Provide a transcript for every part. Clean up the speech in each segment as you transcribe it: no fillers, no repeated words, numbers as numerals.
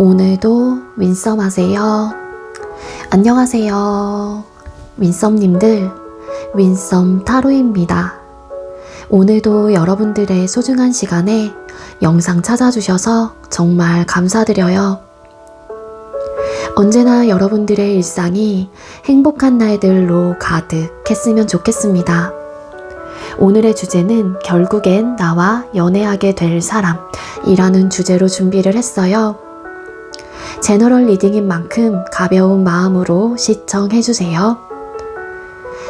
오늘도 윈썸 하세요. 안녕하세요. 윈썸님들, 윈썸 타로입니다. 오늘도 여러분들의 소중한 시간에 영상 찾아주셔서 정말 감사드려요. 언제나 여러분들의 일상이 행복한 날들로 가득했으면 좋겠습니다. 오늘의 주제는 결국엔 나와 연애하게 될 사람이라는 주제로 준비를 했어요. 제너럴 리딩인 만큼 가벼운 마음으로 시청해주세요.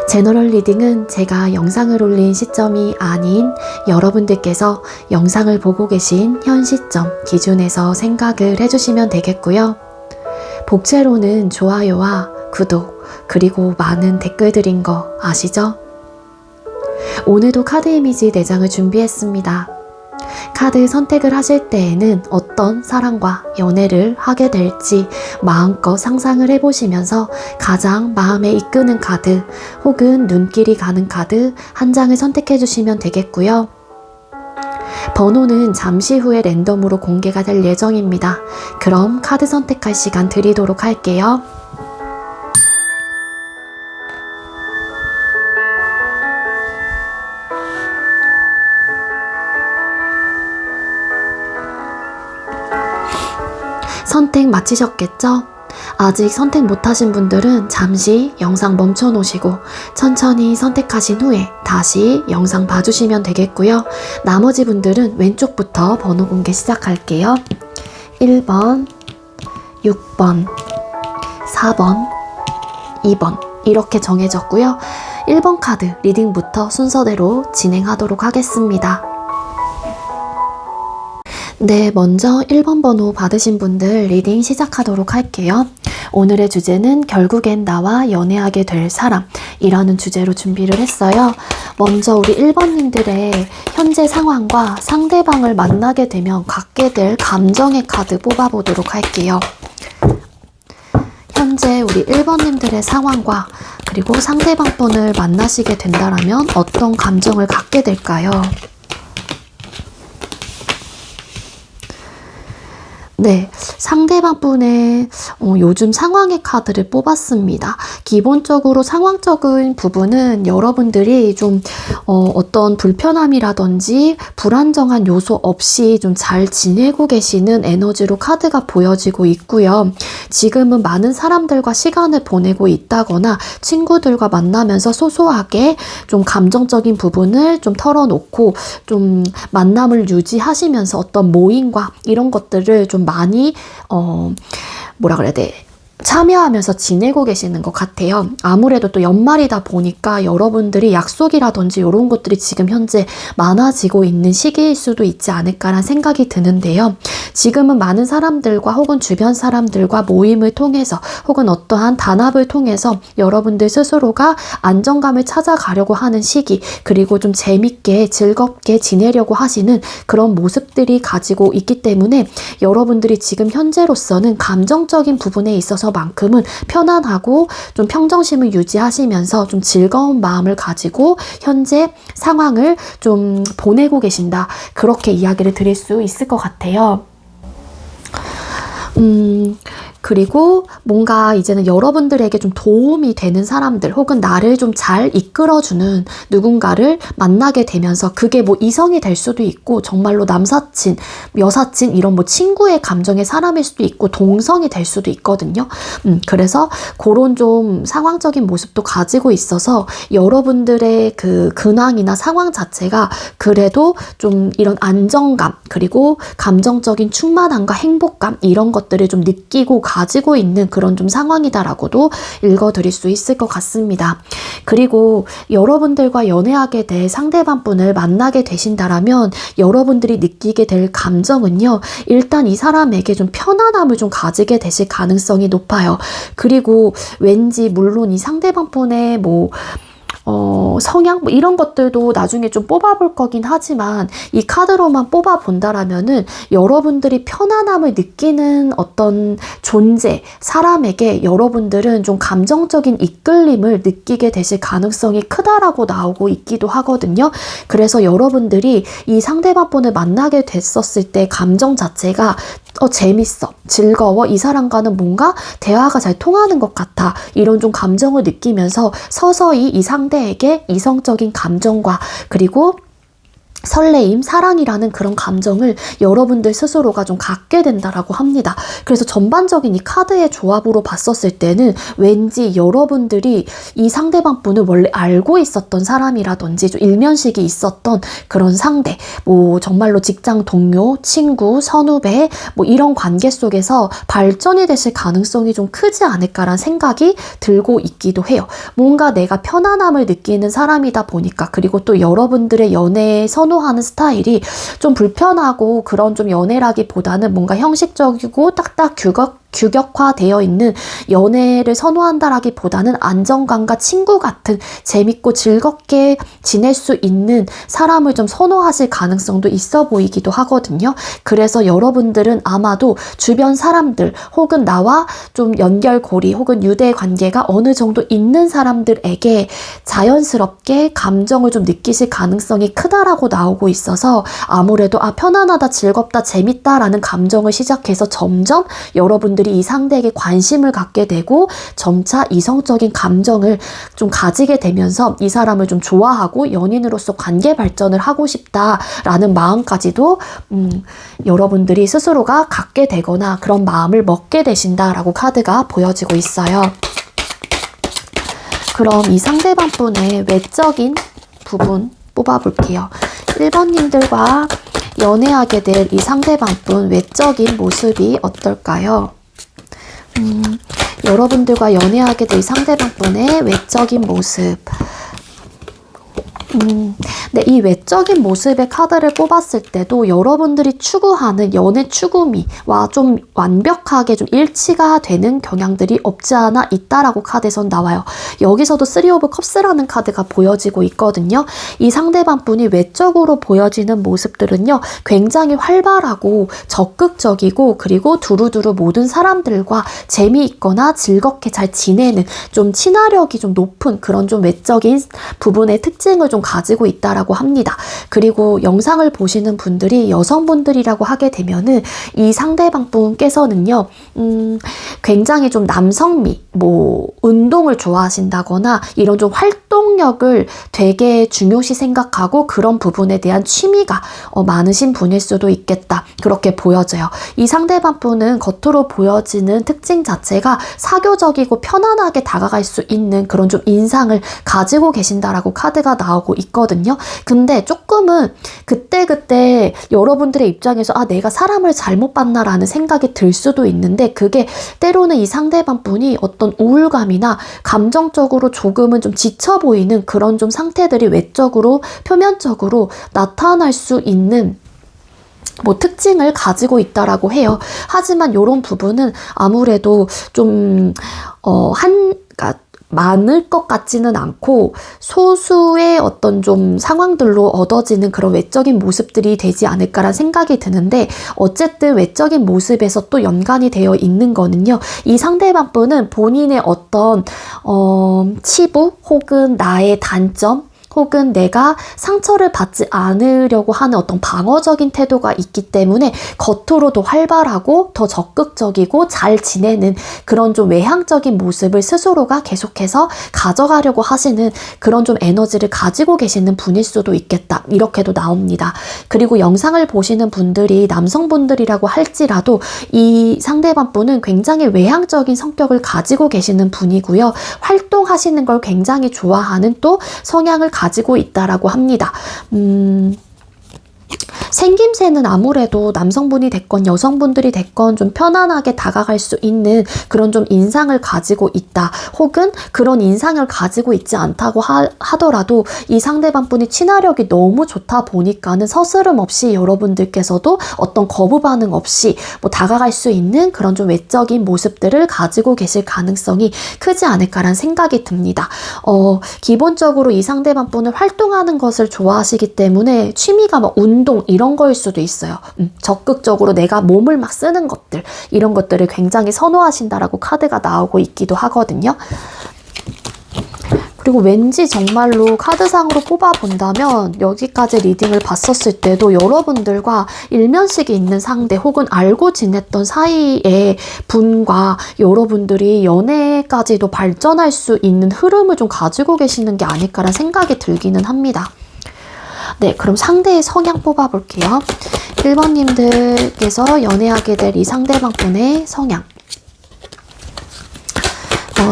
제너럴 리딩은 제가 영상을 올린 시점이 아닌 여러분들께서 영상을 보고 계신 현 시점 기준에서 생각을 해주시면 되겠고요. 복채로는 좋아요와 구독 그리고 많은 댓글들인 거 아시죠? 오늘도 카드 이미지 4장을 준비했습니다. 카드 선택을 하실 때에는 어떤 사람과 연애를 하게 될지 마음껏 상상을 해보시면서 가장 마음에 이끄는 카드 혹은 눈길이 가는 카드 한 장을 선택해 주시면 되겠고요. 번호는 잠시 후에 랜덤으로 공개가 될 예정입니다. 그럼 카드 선택할 시간 드리도록 할게요. 선택 마치셨겠죠? 아직 선택 못하신 분들은 잠시 영상 멈춰 놓으시고 천천히 선택하신 후에 다시 영상 봐주시면 되겠고요. 나머지 분들은 왼쪽부터 번호 공개 시작할게요. 1번, 6번, 4번, 2번 이렇게 정해졌고요. 1번 카드 리딩부터 순서대로 진행하도록 하겠습니다. 네, 먼저 1번 번호 받으신 분들 리딩 시작하도록 할게요. 오늘의 주제는 결국엔 나와 연애하게 될 사람이라는 주제로 준비를 했어요. 먼저 우리 1번님들의 현재 상황과 상대방을 만나게 되면 갖게 될 감정의 카드 뽑아보도록 할게요. 현재 우리 1번님들의 상황과 그리고 상대방 분을 만나시게 된다면 어떤 감정을 갖게 될까요? 네, 상대방 분의 요즘 상황의 카드를 뽑았습니다. 기본적으로 상황적인 부분은 여러분들이 좀 어떤 불편함이라든지 불안정한 요소 없이 좀 잘 지내고 계시는 에너지로 카드가 보여지고 있고요. 지금은 많은 사람들과 시간을 보내고 있다거나 친구들과 만나면서 소소하게 좀 감정적인 부분을 좀 털어놓고 좀 만남을 유지하시면서 어떤 모임과 이런 것들을 좀 많이 뭐라 그래야 돼? 참여하면서 지내고 계시는 것 같아요. 아무래도 또 연말이다 보니까 여러분들이 약속이라든지 이런 것들이 지금 현재 많아지고 있는 시기일 수도 있지 않을까라는 생각이 드는데요. 지금은 많은 사람들과 혹은 주변 사람들과 모임을 통해서 혹은 어떠한 단합을 통해서 여러분들 스스로가 안정감을 찾아가려고 하는 시기, 그리고 좀 재밌게 즐겁게 지내려고 하시는 그런 모습들이 가지고 있기 때문에 여러분들이 지금 현재로서는 감정적인 부분에 있어서 만큼은 편안하고 좀 평정심을 유지하시면서 좀 즐거운 마음을 가지고 현재 상황을 좀 보내고 계신다. 그렇게 이야기를 드릴 수 있을 것 같아요. 그리고 뭔가 이제는 여러분들에게 좀 도움이 되는 사람들 혹은 나를 좀 잘 이끌어주는 누군가를 만나게 되면서 그게 뭐 이성이 될 수도 있고 정말로 남사친, 여사친 이런 뭐 친구의 감정의 사람일 수도 있고 동성이 될 수도 있거든요. 그래서 그런 좀 상황적인 모습도 가지고 있어서 여러분들의 그 근황이나 상황 자체가 그래도 좀 이런 안정감 그리고 감정적인 충만함과 행복감 이런 것들을 좀 느끼고 가지고 있는 그런 좀 상황이다라고도 읽어드릴 수 있을 것 같습니다. 그리고 여러분들과 연애하게 될 상대방 분을 만나게 되신다라면 여러분들이 느끼게 될 감정은요. 일단 이 사람에게 좀 편안함을 좀 가지게 되실 가능성이 높아요. 그리고 왠지 물론 이 상대방 분의 뭐 성향 뭐 이런 것들도 나중에 좀 뽑아볼 거긴 하지만 이 카드로만 뽑아본다라면은 여러분들이 편안함을 느끼는 어떤 존재, 사람에게 여러분들은 좀 감정적인 이끌림을 느끼게 되실 가능성이 크다라고 나오고 있기도 하거든요. 그래서 여러분들이 이 상대방 분을 만나게 됐었을 때 감정 자체가 재밌어, 즐거워, 이 사람과는 뭔가 대화가 잘 통하는 것 같아, 이런 좀 감정을 느끼면서 서서히 이 상대에게 이성적인 감정과 그리고 설레임, 사랑이라는 그런 감정을 여러분들 스스로가 좀 갖게 된다라고 합니다. 그래서 전반적인 이 카드의 조합으로 봤었을 때는 왠지 여러분들이 이 상대방 분을 원래 알고 있었던 사람이라든지 좀 일면식이 있었던 그런 상대, 뭐 정말로 직장 동료, 친구, 선후배, 뭐 이런 관계 속에서 발전이 되실 가능성이 좀 크지 않을까라는 생각이 들고 있기도 해요. 뭔가 내가 편안함을 느끼는 사람이다 보니까, 그리고 또 여러분들의 연애에 선호하는 스타일이 좀 불편하고 그런 좀 연애라기보다는 뭔가 형식적이고 딱딱 규격화되어 있는 연애를 선호한다라기보다는 안정감과 친구 같은 재밌고 즐겁게 지낼 수 있는 사람을 좀 선호하실 가능성도 있어 보이기도 하거든요. 그래서 여러분들은 아마도 주변 사람들 혹은 나와 좀 연결고리 혹은 유대 관계가 어느 정도 있는 사람들에게 자연스럽게 감정을 좀 느끼실 가능성이 크다라고 나오고 있어서 아무래도 편안하다, 즐겁다, 재밌다라는 감정을 시작해서 점점 여러분들이 이 상대에게 관심을 갖게 되고 점차 이성적인 감정을 좀 가지게 되면서 이 사람을 좀 좋아하고 연인으로서 관계 발전을 하고 싶다라는 마음까지도 여러분들이 스스로가 갖게 되거나 그런 마음을 먹게 되신다라고 카드가 보여지고 있어요. 그럼 이 상대방 분의 외적인 부분 뽑아볼게요. 1번님들과 연애하게 될 이 상대방 분 외적인 모습이 어떨까요? 여러분들과 연애하게 될 상대방 분의 외적인 모습. 네, 이 외적인 모습의 카드를 뽑았을 때도 여러분들이 추구하는 연애 추구미와 좀 완벽하게 좀 일치가 되는 경향들이 없지 않아 있다라고 카드에선 나와요. 여기서도 3 오브 컵스라는 카드가 보여지고 있거든요. 이 상대방 분이 외적으로 보여지는 모습들은요, 굉장히 활발하고 적극적이고 그리고 두루두루 모든 사람들과 재미있거나 즐겁게 잘 지내는 좀 친화력이 좀 높은 그런 좀 외적인 부분의 특징을 좀 가지고 있다라고 합니다. 그리고 영상을 보시는 분들이 여성분들이라고 하게 되면은 이 상대방 분께서는요, 굉장히 좀 남성미, 뭐 운동을 좋아하신다거나 이런 좀 활동력을 되게 중요시 생각하고 그런 부분에 대한 취미가 많으신 분일 수도 있겠다, 그렇게 보여져요. 이 상대방 분은 겉으로 보여지는 특징 자체가 사교적이고 편안하게 다가갈 수 있는 그런 좀 인상을 가지고 계신다라고 카드가 나오고 있거든요. 근데 조금은 그때그때 여러분들의 입장에서 내가 사람을 잘못 봤나라는 생각이 들 수도 있는데, 그게 때로는 이 상대방 분이 어떤 우울감이나 감정적으로 조금은 좀 지쳐 보이는 그런 좀 상태들이 외적으로 표면적으로 나타날 수 있는 뭐 특징을 가지고 있다라고 해요. 하지만 이런 부분은 아무래도 좀 그러니까 많을 것 같지는 않고 소수의 어떤 좀 상황들로 얻어지는 그런 외적인 모습들이 되지 않을까라는 생각이 드는데, 어쨌든 외적인 모습에서 또 연관이 되어 있는 거는요, 이 상대방 분은 본인의 어떤 치부 혹은 나의 단점 혹은 내가 상처를 받지 않으려고 하는 어떤 방어적인 태도가 있기 때문에 겉으로도 활발하고 더 적극적이고 잘 지내는 그런 좀 외향적인 모습을 스스로가 계속해서 가져가려고 하시는 그런 좀 에너지를 가지고 계시는 분일 수도 있겠다, 이렇게도 나옵니다. 그리고 영상을 보시는 분들이 남성분들이라고 할지라도 이 상대방 분은 굉장히 외향적인 성격을 가지고 계시는 분이고요. 활동하시는 걸 굉장히 좋아하는 또 성향을 가지고 있다라고 합니다. 생김새는 아무래도 남성분이 됐건 여성분들이 됐건 좀 편안하게 다가갈 수 있는 그런 좀 인상을 가지고 있다, 혹은 그런 인상을 가지고 있지 않다고 하더라도 이 상대방 분이 친화력이 너무 좋다 보니까는 서스름 없이 여러분들께서도 어떤 거부 반응 없이 뭐 다가갈 수 있는 그런 좀 외적인 모습들을 가지고 계실 가능성이 크지 않을까라는 생각이 듭니다. 기본적으로 이 상대방 분은 활동하는 것을 좋아하시기 때문에 취미가 막 운동 이런 거일 수도 있어요. 적극적으로 내가 몸을 막 쓰는 것들, 이런 것들을 굉장히 선호하신다라고 카드가 나오고 있기도 하거든요. 그리고 왠지 정말로 카드상으로 뽑아본다면 여기까지 리딩을 봤었을 때도 여러분들과 일면식이 있는 상대 혹은 알고 지냈던 사이의 분과 여러분들이 연애까지도 발전할 수 있는 흐름을 좀 가지고 계시는 게 아닐까라는 생각이 들기는 합니다. 네, 그럼 상대의 성향 뽑아볼게요. 1번님들께서 연애하게 될 이 상대방분의 성향.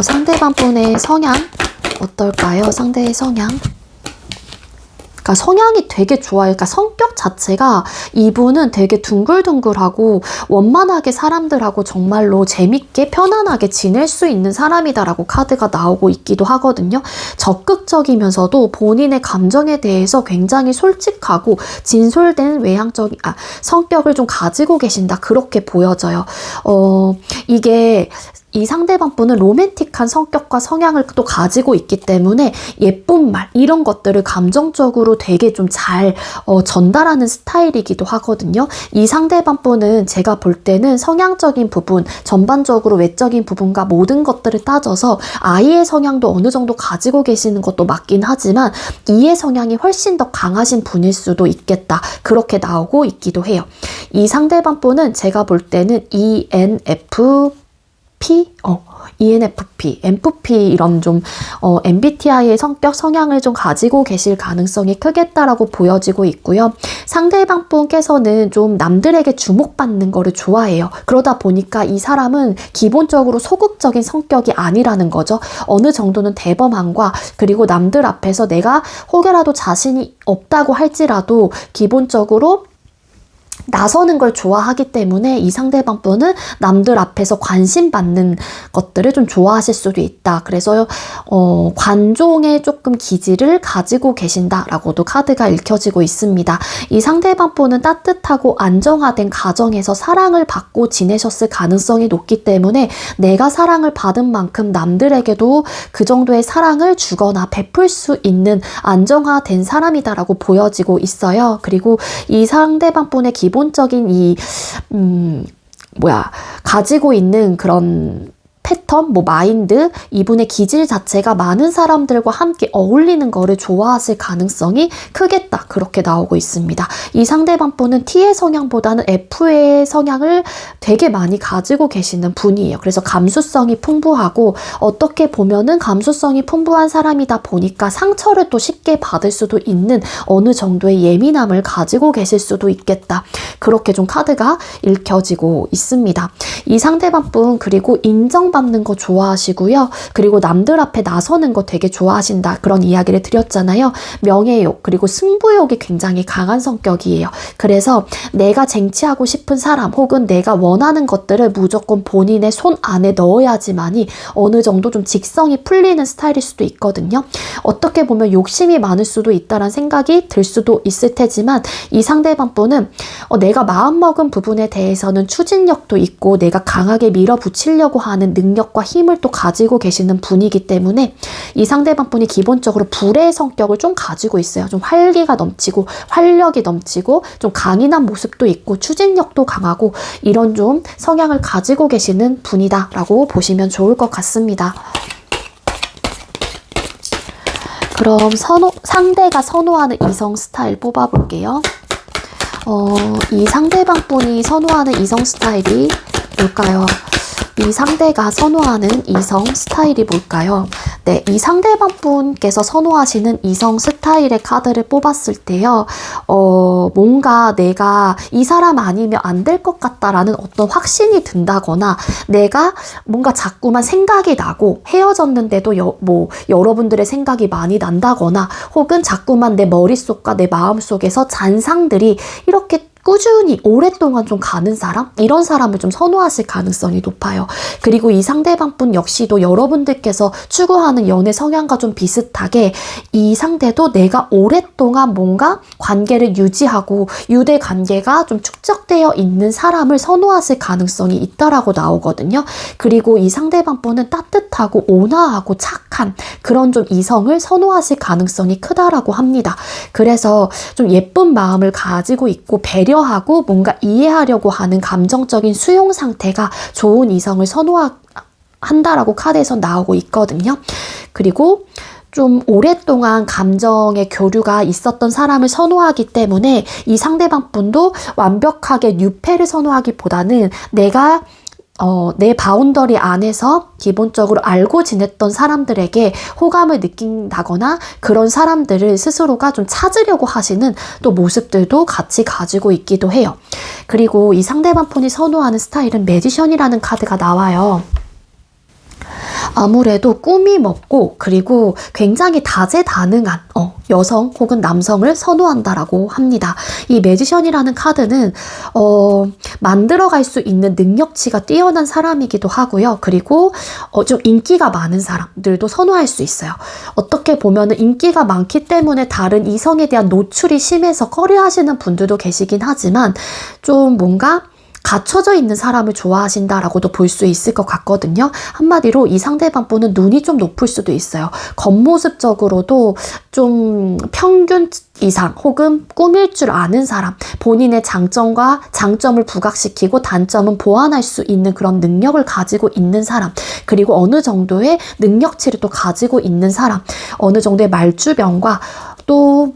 상대방분의 성향 어떨까요? 상대의 성향. 그러니까 성향이 되게 좋아요. 그러니까 성격 자체가 이분은 되게 둥글둥글하고 원만하게 사람들하고 정말로 재밌게 편안하게 지낼 수 있는 사람이다라고 카드가 나오고 있기도 하거든요. 적극적이면서도 본인의 감정에 대해서 굉장히 솔직하고 진솔된 외향적인 성격을 좀 가지고 계신다. 그렇게 보여져요. 이게 이 상대방분은 로맨틱한 성격과 성향을 또 가지고 있기 때문에 예쁜 말 이런 것들을 감정적으로 되게 좀 잘 전달하는 스타일이기도 하거든요. 이 상대방분은 제가 볼 때는 성향적인 부분, 전반적으로 외적인 부분과 모든 것들을 따져서 I의 성향도 어느 정도 가지고 계시는 것도 맞긴 하지만 E의 성향이 훨씬 더 강하신 분일 수도 있겠다. 그렇게 나오고 있기도 해요. 이 상대방분은 제가 볼 때는 ENFP, MFP 이런 좀 MBTI의 성격, 성향을 좀 가지고 계실 가능성이 크겠다라고 보여지고 있고요. 상대방 분께서는 좀 남들에게 주목받는 거를 좋아해요. 그러다 보니까 이 사람은 기본적으로 소극적인 성격이 아니라는 거죠. 어느 정도는 대범함과 그리고 남들 앞에서 내가 혹여라도 자신이 없다고 할지라도 기본적으로 나서는 걸 좋아하기 때문에 이 상대방 분은 남들 앞에서 관심받는 것들을 좀 좋아하실 수도 있다. 그래서 관종의 조금 기질을 가지고 계신다라고도 카드가 읽혀지고 있습니다. 이 상대방 분은 따뜻하고 안정화된 가정에서 사랑을 받고 지내셨을 가능성이 높기 때문에 내가 사랑을 받은 만큼 남들에게도 그 정도의 사랑을 주거나 베풀 수 있는 안정화된 사람이다라고 보여지고 있어요. 그리고 이 상대방 분의 기본적인 가지고 있는 그런 패턴, 마인드, 이분의 기질 자체가 많은 사람들과 함께 어울리는 거를 좋아하실 가능성이 크겠다. 그렇게 나오고 있습니다. 이 상대방 분은 T의 성향보다는 F의 성향을 되게 많이 가지고 계시는 분이에요. 그래서 감수성이 풍부하고 어떻게 보면은 감수성이 풍부한 사람이다 보니까 상처를 또 쉽게 받을 수도 있는 어느 정도의 예민함을 가지고 계실 수도 있겠다. 그렇게 좀 카드가 읽혀지고 있습니다. 이 상대방 분 그리고 인정받는 거 좋아하시고요. 그리고 남들 앞에 나서는 거 되게 좋아하신다. 그런 이야기를 드렸잖아요. 명예욕 그리고 승부욕이 굉장히 강한 성격이에요. 그래서 내가 쟁취하고 싶은 사람 혹은 내가 원하는 것들을 무조건 본인의 손 안에 넣어야지만이 어느 정도 좀 직성이 풀리는 스타일일 수도 있거든요. 어떻게 보면 욕심이 많을 수도 있다는 생각이 들 수도 있을 테지만 이 상대방 분은 내가 마음먹은 부분에 대해서는 추진력도 있고 내가 강하게 밀어붙이려고 하는 능력과 힘을 또 가지고 계시는 분이기 때문에 이 상대방 분이 기본적으로 불의 성격을 좀 가지고 있어요. 좀 활기가 넘치고 활력이 넘치고 좀 강인한 모습도 있고 추진력도 강하고 이런 좀 성향을 가지고 계시는 분이다 라고 보시면 좋을 것 같습니다. 그럼 상대가 선호하는 이성 스타일 뽑아볼게요. 이 상대방 분이 선호하는 이성 스타일이 뭘까요? 이 상대가 선호하는 이성 스타일이 뭘까요? 네, 이 상대방 분께서 선호하시는 이성 스타일의 카드를 뽑았을 때요. 뭔가 내가 이 사람 아니면 안 될 것 같다라는 어떤 확신이 든다거나 내가 뭔가 자꾸만 생각이 나고 헤어졌는데도 여러분들의 생각이 많이 난다거나 혹은 자꾸만 내 머릿속과 내 마음속에서 잔상들이 이렇게 꾸준히 오랫동안 좀 가는 사람? 이런 사람을 좀 선호하실 가능성이 높아요. 그리고 이 상대방 분 역시도 여러분들께서 추구하는 연애 성향과 좀 비슷하게 이 상대도 내가 오랫동안 뭔가 관계를 유지하고 유대 관계가 좀 축적되어 있는 사람을 선호하실 가능성이 있다라고 나오거든요. 그리고 이 상대방 분은 따뜻하고 온화하고 착한 그런 좀 이성을 선호하실 가능성이 크다라고 합니다. 그래서 좀 예쁜 마음을 가지고 있고 배려하고 뭔가 이해하려고 하는 감정적인 수용 상태가 좋은 이성을 선호한다라고 카드에서 나오고 있거든요. 그리고 좀 오랫동안 감정의 교류가 있었던 사람을 선호하기 때문에 이 상대방 분도 완벽하게 뉴페를 선호하기보다는 내가 내 바운더리 안에서 기본적으로 알고 지냈던 사람들에게 호감을 느낀다거나 그런 사람들을 스스로가 좀 찾으려고 하시는 또 모습들도 같이 가지고 있기도 해요. 그리고 이 상대방 분이 선호하는 스타일은 매지션이라는 카드가 나와요. 아무래도 꿈이 먹고 그리고 굉장히 다재다능한 여성 혹은 남성을 선호한다라고 합니다. 이 매지션이라는 카드는 만들어갈 수 있는 능력치가 뛰어난 사람이기도 하고요. 그리고 좀 인기가 많은 사람들도 선호할 수 있어요. 어떻게 보면 인기가 많기 때문에 다른 이성에 대한 노출이 심해서 꺼려하시는 분들도 계시긴 하지만 좀 뭔가 갖춰져 있는 사람을 좋아하신다라고도 볼 수 있을 것 같거든요. 한마디로 이 상대방 분은 눈이 좀 높을 수도 있어요. 겉모습적으로도 좀 평균 이상 혹은 꾸밀 줄 아는 사람, 본인의 장점과 장점을 부각시키고 단점은 보완할 수 있는 그런 능력을 가지고 있는 사람, 그리고 어느 정도의 능력치를 또 가지고 있는 사람, 어느 정도의 말주변과 또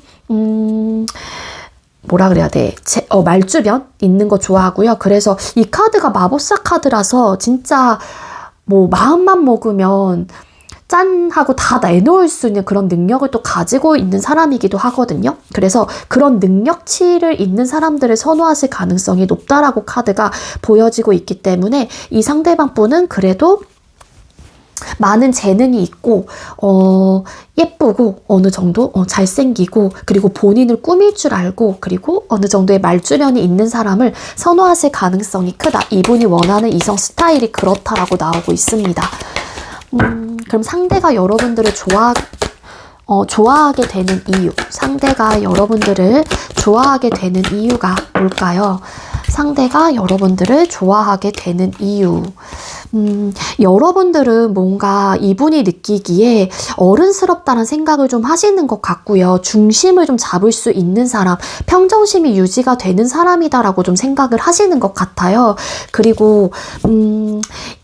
뭐라 그래야 돼? 말주변 있는 거 좋아하고요. 그래서 이 카드가 마법사 카드라서 진짜 뭐 마음만 먹으면 짠 하고 다 내놓을 수 있는 그런 능력을 또 가지고 있는 사람이기도 하거든요. 그래서 그런 능력치를 있는 사람들을 선호하실 가능성이 높다라고 카드가 보여지고 있기 때문에 이 상대방 분은 그래도 많은 재능이 있고 예쁘고 어느 정도 잘생기고 그리고 본인을 꾸밀 줄 알고 그리고 어느 정도의 말주변이 있는 사람을 선호하실 가능성이 크다. 이분이 원하는 이성 스타일이 그렇다라고 나오고 있습니다. 그럼 상대가 여러분들을 좋아하게 되는 이유, 상대가 여러분들을 좋아하게 되는 이유가 뭘까요? 상대가 여러분들을 좋아하게 되는 이유. 여러분들은 뭔가 이분이 느끼기에 어른스럽다는 생각을 좀 하시는 것 같고요. 중심을 좀 잡을 수 있는 사람, 평정심이 유지가 되는 사람이다라고 좀 생각을 하시는 것 같아요. 그리고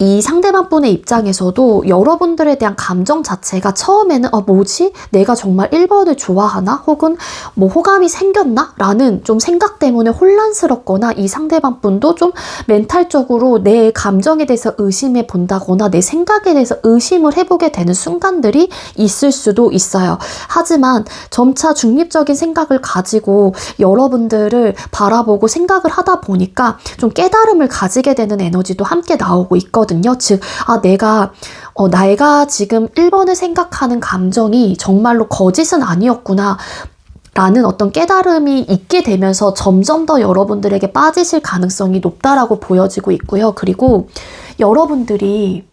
이 상대방 분의 입장에서도 여러분들에 대한 감정 자체가 처음에는 뭐지? 내가 정말 1번을 좋아하나? 혹은 뭐 호감이 생겼나? 라는 좀 생각 때문에 혼란스럽거나 이 상대방 분도 좀 멘탈적으로 내 감정에 대해서 의심해 본다거나 내 생각에 대해서 의심을 해보게 되는 순간들이 있을 수도 있어요. 하지만 점차 중립적인 생각을 가지고 여러분들을 바라보고 생각을 하다 보니까 좀 깨달음을 가지게 되는 에너지도 함께 나오고 있거든요. 즉, 내가 지금 1번을 생각하는 감정이 정말로 거짓은 아니었구나 라는 어떤 깨달음이 있게 되면서 점점 더 여러분들에게 빠지실 가능성이 높다라고 보여지고 있고요. 그리고 여러분들이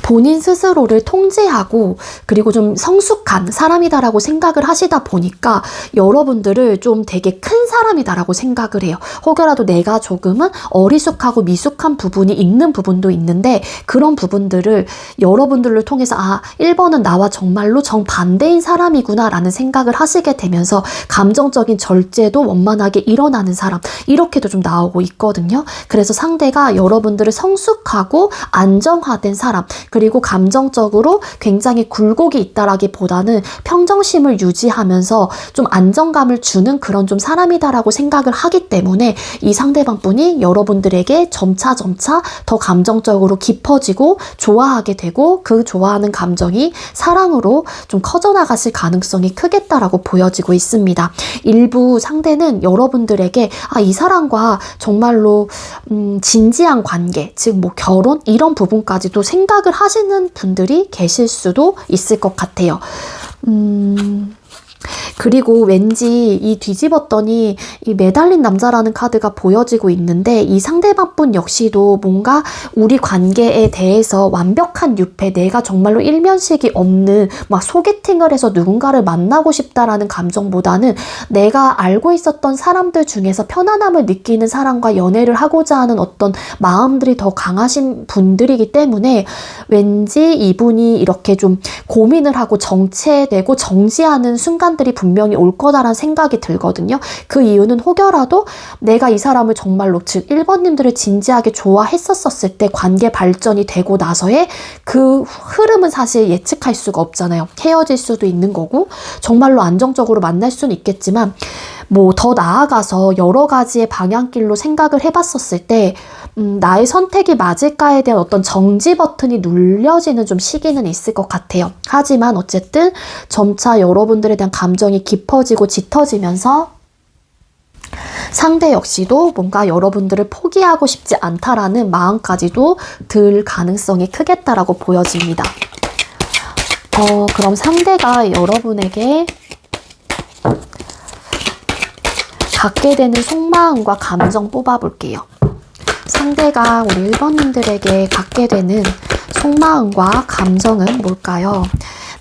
본인 스스로를 통제하고 그리고 좀 성숙한 사람이다라고 생각을 하시다 보니까 여러분들을 좀 되게 큰 사람이다라고 생각을 해요. 혹여라도 내가 조금은 어리숙하고 미숙한 부분이 있는 부분도 있는데 그런 부분들을 여러분들을 통해서 1번은 나와 정말로 정반대인 사람이구나 라는 생각을 하시게 되면서 감정적인 절제도 원만하게 일어나는 사람, 이렇게도 좀 나오고 있거든요. 그래서 상대가 여러분들을 성숙하고 안정화된 사람, 그리고 감정적으로 굉장히 굴곡이 있다라기보다는 평정심을 유지하면서 좀 안정감을 주는 그런 좀 사람이다라고 생각을 하기 때문에 이 상대방 분이 여러분들에게 점차 더 감정적으로 깊어지고 좋아하게 되고 그 좋아하는 감정이 사랑으로 좀 커져나가실 가능성이 크겠다라고 보여지고 있습니다. 일부 상대는 여러분들에게 이 사람과 정말로 진지한 관계, 즉 뭐 결혼 이런 부분까지도 생각을 하시는 분들이 계실 수도 있을 것 같아요. 그리고 왠지 이 뒤집었더니 이 매달린 남자라는 카드가 보여지고 있는데 이 상대방 분 역시도 뭔가 우리 관계에 대해서 완벽한 유패, 내가 정말로 일면식이 없는 막 소개팅을 해서 누군가를 만나고 싶다라는 감정보다는 내가 알고 있었던 사람들 중에서 편안함을 느끼는 사람과 연애를 하고자 하는 어떤 마음들이 더 강하신 분들이기 때문에 왠지 이분이 이렇게 좀 고민을 하고 정체되고 정지하는 순간 순간들이 분명히 올 거다라는 생각이 들거든요. 그 이유는 혹여라도 내가 이 사람을 정말로, 즉 1번님들을 진지하게 좋아했었을 때 관계 발전이 되고 나서의 그 흐름은 사실 예측할 수가 없잖아요. 헤어질 수도 있는 거고 정말로 안정적으로 만날 수는 있겠지만 뭐 더 나아가서 여러 가지의 방향길로 생각을 해봤었을 때 나의 선택이 맞을까에 대한 어떤 정지 버튼이 눌려지는 좀 시기는 있을 것 같아요. 하지만 어쨌든 점차 여러분들에 대한 감정이 깊어지고 짙어지면서 상대 역시도 뭔가 여러분들을 포기하고 싶지 않다라는 마음까지도 들 가능성이 크겠다라고 보여집니다. 그럼 상대가 여러분에게 갖게 되는 속마음과 감정 뽑아볼게요. 상대가 우리 1번님들에게 갖게 되는 속마음과 감정은 뭘까요?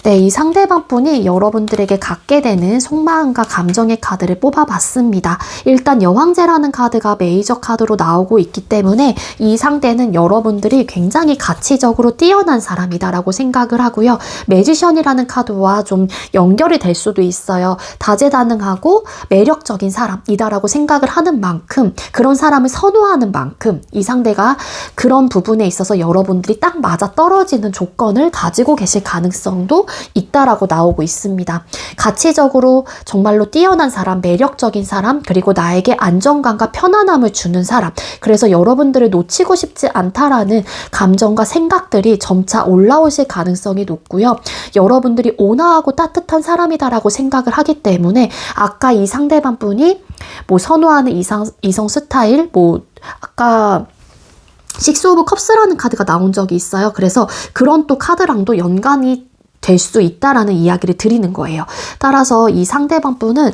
네, 이 상대방 분이 여러분들에게 갖게 되는 속마음과 감정의 카드를 뽑아봤습니다. 일단 여왕제라는 카드가 메이저 카드로 나오고 있기 때문에 이 상대는 여러분들이 굉장히 가치적으로 뛰어난 사람이다라고 생각을 하고요. 매지션이라는 카드와 좀 연결이 될 수도 있어요. 다재다능하고 매력적인 사람이다라고 생각을 하는 만큼, 그런 사람을 선호하는 만큼 이 상대가 그런 부분에 있어서 여러분들이 딱 맞아 떨어지는 조건을 가지고 계실 가능성도 있다라고 나오고 있습니다. 가치적으로 정말로 뛰어난 사람, 매력적인 사람, 그리고 나에게 안정감과 편안함을 주는 사람, 그래서 여러분들을 놓치고 싶지 않다라는 감정과 생각들이 점차 올라오실 가능성이 높고요. 여러분들이 온화하고 따뜻한 사람이다라고 생각을 하기 때문에 아까 이 상대방 분이 뭐 선호하는 이성 스타일, 뭐 아까 식스 오브 컵스라는 카드가 나온 적이 있어요. 그래서 그런 또 카드랑도 연관이 될 수 있다라는 이야기를 드리는 거예요. 따라서 이 상대방 분은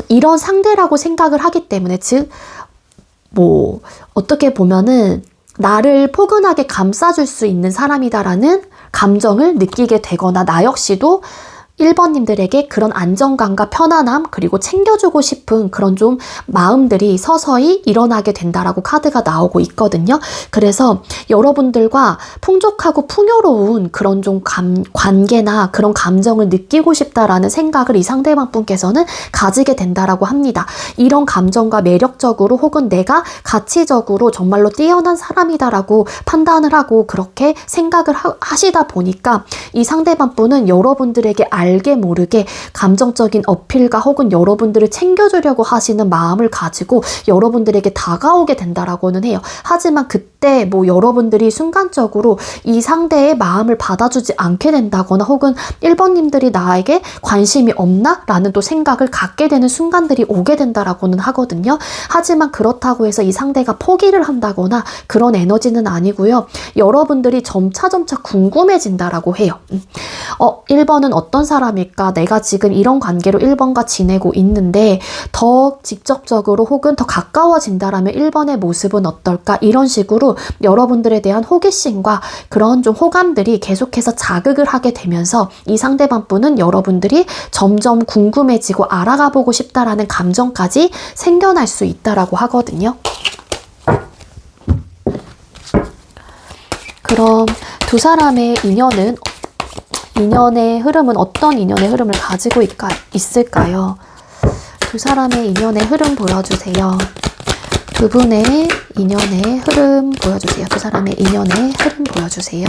이런 상대라고 생각을 하기 때문에, 즉 뭐 어떻게 보면은 나를 포근하게 감싸줄 수 있는 사람이다라는 감정을 느끼게 되거나, 나 역시도 1번님들에게 그런 안정감과 편안함, 그리고 챙겨주고 싶은 그런 좀 마음들이 서서히 일어나게 된다라고 카드가 나오고 있거든요. 그래서 여러분들과 풍족하고 풍요로운 그런 좀 관계나 그런 감정을 느끼고 싶다라는 생각을 이 상대방 분께서는 가지게 된다라고 합니다. 이런 감정과 매력적으로 혹은 내가 가치적으로 정말로 뛰어난 사람이다라고 판단을 하고 그렇게 생각을 하시다 보니까 이 상대방 분은 여러분들에게 알게 모르게 감정적인 어필과 혹은 여러분들을 챙겨주려고 하시는 마음을 가지고 여러분들에게 다가오게 된다라고는 해요. 하지만 그때 뭐 여러분들이 순간적으로 이 상대의 마음을 받아주지 않게 된다거나, 혹은 1번님들이 나에게 관심이 없나? 라는 또 생각을 갖게 되는 순간들이 오게 된다라고는 하거든요. 하지만 그렇다고 해서 이 상대가 포기를 한다거나 그런 에너지는 아니고요. 여러분들이 점차 궁금해진다라고 해요. 1번은 어떤 사람일까? 내가 지금 이런 관계로 1번과 지내고 있는데 더 직접적으로 혹은 더 가까워진다라면 1번의 모습은 어떨까? 이런 식으로 여러분들에 대한 호기심과 그런 좀 호감들이 계속해서 자극을 하게 되면서 이 상대방 분은 여러분들이 점점 궁금해지고 알아가 보고 싶다라는 감정까지 생겨날 수 있다라고 하거든요. 그럼 두 사람의 인연의 흐름은 어떤 인연의 흐름을 가지고 있을까요? 두 사람의 인연의 흐름 보여주세요. 두 분의 인연의 흐름 보여주세요. 두 사람의 인연의 흐름 보여주세요.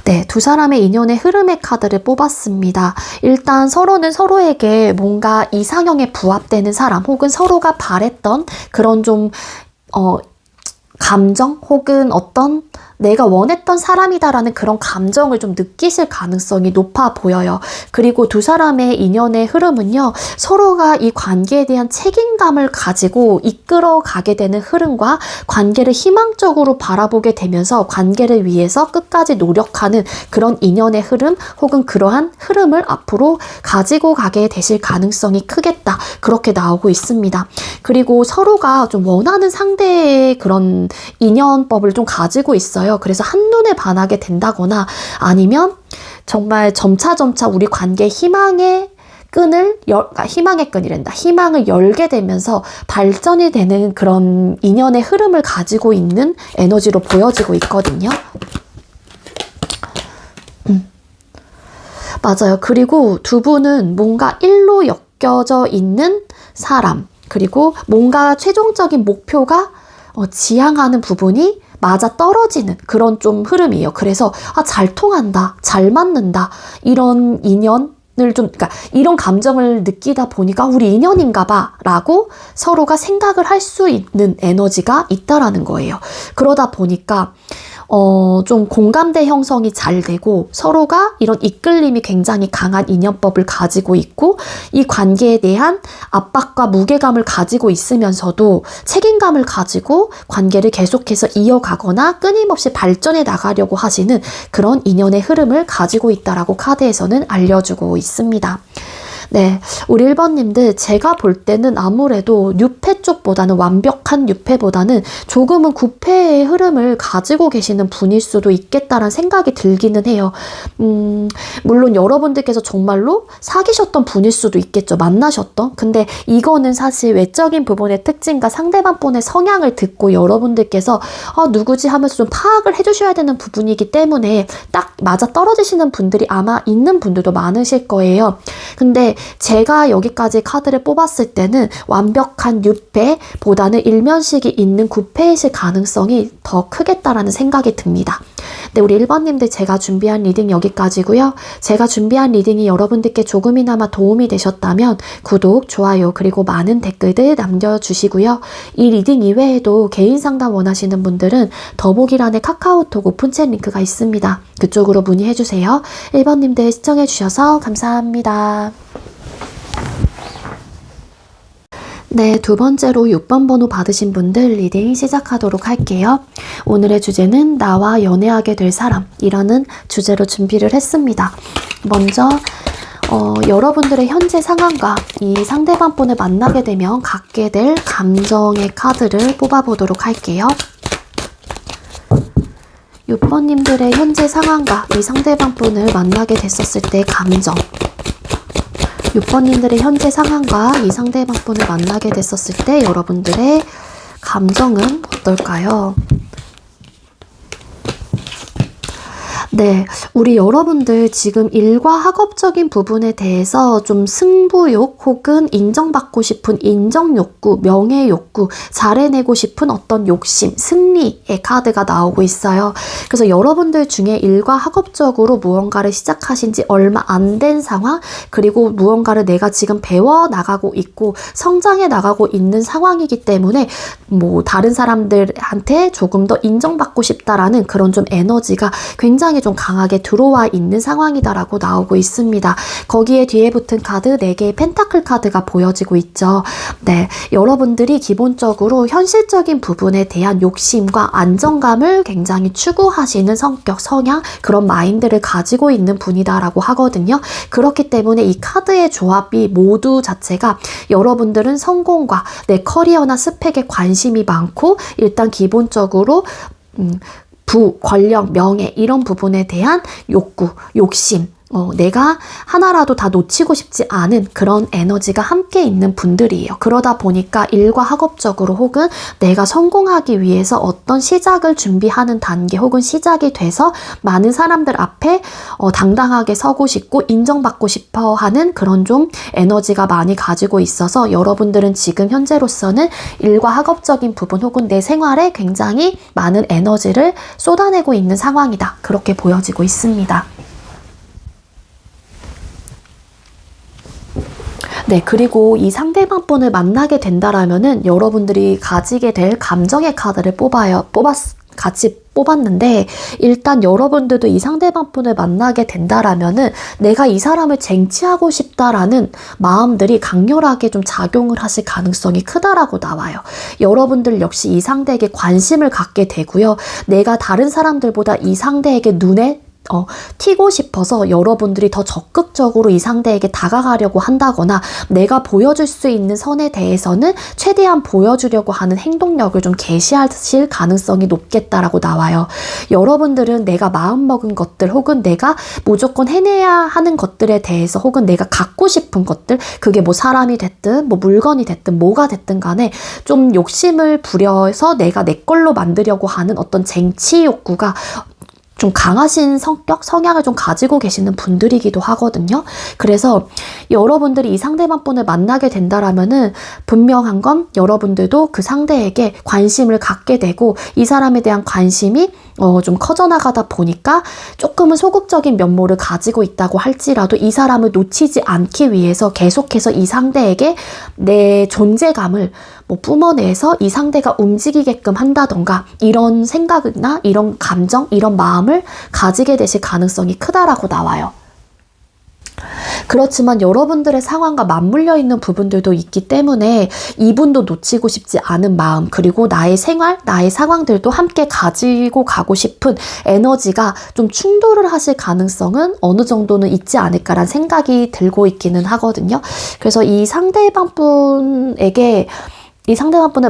네, 두 사람의 인연의 흐름의 카드를 뽑았습니다. 일단 서로는 서로에게 뭔가 이상형에 부합되는 사람, 혹은 서로가 바랬던 그런 좀 감정, 혹은 어떤 내가 원했던 사람이다라는 그런 감정을 좀 느끼실 가능성이 높아 보여요. 그리고 두 사람의 인연의 흐름은요, 서로가 이 관계에 대한 책임감을 가지고 이끌어가게 되는 흐름과 관계를 희망적으로 바라보게 되면서 관계를 위해서 끝까지 노력하는 그런 인연의 흐름, 혹은 그러한 흐름을 앞으로 가지고 가게 되실 가능성이 크겠다, 그렇게 나오고 있습니다. 그리고 서로가 좀 원하는 상대의 그런 인연법을 좀 가지고 있어요. 그래서 한눈에 반하게 된다거나, 아니면 정말 점차 우리 관계의 희망의 희망을 열게 되면서 발전이 되는 그런 인연의 흐름을 가지고 있는 에너지로 보여지고 있거든요. 맞아요. 그리고 두 분은 뭔가 일로 엮여져 있는 사람, 그리고 뭔가 최종적인 목표가 지향하는 부분이 맞아 떨어지는 그런 좀 흐름이에요. 그래서 잘 통한다, 잘 맞는다, 이런 인연을 그러니까 이런 감정을 느끼다 보니까 우리 인연인가 봐 라고 서로가 생각을 할 수 있는 에너지가 있다라는 거예요. 그러다 보니까 좀 공감대 형성이 잘 되고 서로가 이런 이끌림이 굉장히 강한 인연법을 가지고 있고 이 관계에 대한 압박과 무게감을 가지고 있으면서도 책임감을 가지고 관계를 계속해서 이어가거나 끊임없이 발전해 나가려고 하시는 그런 인연의 흐름을 가지고 있다라고 카드에서는 알려주고 있습니다. 네, 우리 1번님들 제가 볼 때는 아무래도 뉴페 쪽보다는 완벽한 뉴페보다는 조금은 구페의 흐름을 가지고 계시는 분일 수도 있겠다라는 생각이 들기는 해요. 물론 여러분들께서 정말로 사귀셨던 분일 수도 있겠죠. 만나셨던. 근데 이거는 사실 외적인 부분의 특징과 상대방 분의 성향을 듣고 여러분들께서 누구지 하면서 좀 파악을 해주셔야 되는 부분이기 때문에 딱 맞아 떨어지시는 분들이 아마 있는 분들도 많으실 거예요. 근데 제가 여기까지 카드를 뽑았을 때는 완벽한 6패보다는 일면식이 있는 9패이실 가능성이 더 크겠다라는 생각이 듭니다. 네, 우리 1번님들 제가 준비한 리딩 여기까지고요. 제가 준비한 리딩이 여러분들께 조금이나마 도움이 되셨다면 구독, 좋아요, 그리고 많은 댓글들 남겨주시고요. 이 리딩 이외에도 개인 상담 원하시는 분들은 더보기란에 카카오톡 오픈챗 링크가 있습니다. 그쪽으로 문의해주세요. 1번님들 시청해주셔서 감사합니다. 네, 두 번째로 6번 번호 받으신 분들 리딩 시작하도록 할게요. 오늘의 주제는 나와 연애하게 될 사람이라는 주제로 준비를 했습니다. 먼저 여러분들의 현재 상황과 이 상대방 분을 만나게 되면 갖게 될 감정의 카드를 뽑아보도록 할게요. 6번님들의 현재 상황과 이 상대방 분을 만나게 됐었을 때 감정, 6번님들의 현재 상황과 이 상대방 분을 만나게 됐었을 때 여러분들의 감정은 어떨까요? 네, 우리 여러분들 지금 일과 학업적인 부분에 대해서 좀 승부욕 혹은 인정받고 싶은 인정욕구, 명예욕구, 잘해내고 싶은 어떤 욕심, 승리의 카드가 나오고 있어요. 그래서 여러분들 중에 일과 학업적으로 무언가를 시작하신 지 얼마 안 된 상황, 그리고 무언가를 내가 지금 배워나가고 있고 성장해 나가고 있는 상황이기 때문에 뭐 다른 사람들한테 조금 더 인정받고 싶다라는 그런 좀 에너지가 굉장히 좀 강하게 들어와 있는 상황이다라고 나오고 있습니다. 거기에 뒤에 붙은 카드 4개의 펜타클 카드가 보여지고 있죠. 네, 여러분들이 기본적으로 현실적인 부분에 대한 욕심과 안정감을 굉장히 추구하시는 성격, 성향, 그런 마인드를 가지고 있는 분이다라고 하거든요. 그렇기 때문에 이 카드의 조합이 모두 자체가 여러분들은 성공과 내 커리어나 스펙에 관심이 많고 일단 기본적으로 부, 권력, 명예 이런 부분에 대한 욕구, 욕심, 내가 하나라도 다 놓치고 싶지 않은 그런 에너지가 함께 있는 분들이에요. 그러다 보니까 일과 학업적으로 혹은 내가 성공하기 위해서 어떤 시작을 준비하는 단계 혹은 시작이 돼서 많은 사람들 앞에 당당하게 서고 싶고 인정받고 싶어 하는 그런 좀 에너지가 많이 가지고 있어서 여러분들은 지금 현재로서는 일과 학업적인 부분 혹은 내 생활에 굉장히 많은 에너지를 쏟아내고 있는 상황이다. 그렇게 보여지고 있습니다. 네, 그리고 이 상대방 분을 만나게 된다라면은 여러분들이 가지게 될 감정의 카드를 같이 뽑았는데 일단 여러분들도 이 상대방 분을 만나게 된다라면은 내가 이 사람을 쟁취하고 싶다라는 마음들이 강렬하게 좀 작용을 하실 가능성이 크다라고 나와요. 여러분들 역시 이 상대에게 관심을 갖게 되고요. 내가 다른 사람들보다 이 상대에게 눈에 튀고 싶어서 여러분들이 더 적극적으로 이 상대에게 다가가려고 한다거나 내가 보여줄 수 있는 선에 대해서는 최대한 보여주려고 하는 행동력을 좀 개시하실 가능성이 높겠다라고 나와요. 여러분들은 내가 마음먹은 것들 혹은 내가 무조건 해내야 하는 것들에 대해서 혹은 내가 갖고 싶은 것들, 그게 뭐 사람이 됐든 뭐 물건이 됐든 뭐가 됐든 간에 좀 욕심을 부려서 내가 내 걸로 만들려고 하는 어떤 쟁취 욕구가 좀 강하신 성격, 성향을 좀 가지고 계시는 분들이기도 하거든요. 그래서 여러분들이 이 상대방분을 만나게 된다라면은 분명한 건 여러분들도 그 상대에게 관심을 갖게 되고 이 사람에 대한 관심이 좀 커져나가다 보니까 조금은 소극적인 면모를 가지고 있다고 할지라도 이 사람을 놓치지 않기 위해서 계속해서 이 상대에게 내 존재감을 뭐 뿜어내서 이 상대가 움직이게끔 한다던가 이런 생각이나 이런 감정, 이런 마음을 가지게 되실 가능성이 크다라고 나와요. 그렇지만 여러분들의 상황과 맞물려 있는 부분들도 있기 때문에 이분도 놓치고 싶지 않은 마음, 그리고 나의 생활, 나의 상황들도 함께 가지고 가고 싶은 에너지가 좀 충돌을 하실 가능성은 어느 정도는 있지 않을까라는 생각이 들고 있기는 하거든요. 그래서 이 상대방분을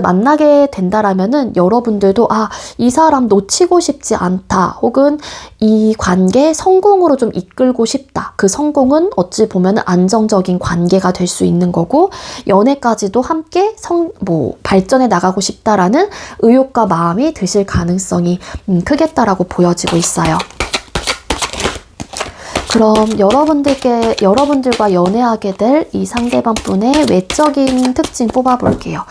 만나게 된다라면은 여러분들도 이 사람 놓치고 싶지 않다, 혹은 이 관계 성공으로 좀 이끌고 싶다. 그 성공은 어찌 보면 안정적인 관계가 될 수 있는 거고 연애까지도 함께 발전해 나가고 싶다라는 의욕과 마음이 드실 가능성이 크겠다라고 보여지고 있어요. 그럼 여러분들과 연애하게 될 이 상대방분의 외적인 특징 뽑아볼게요.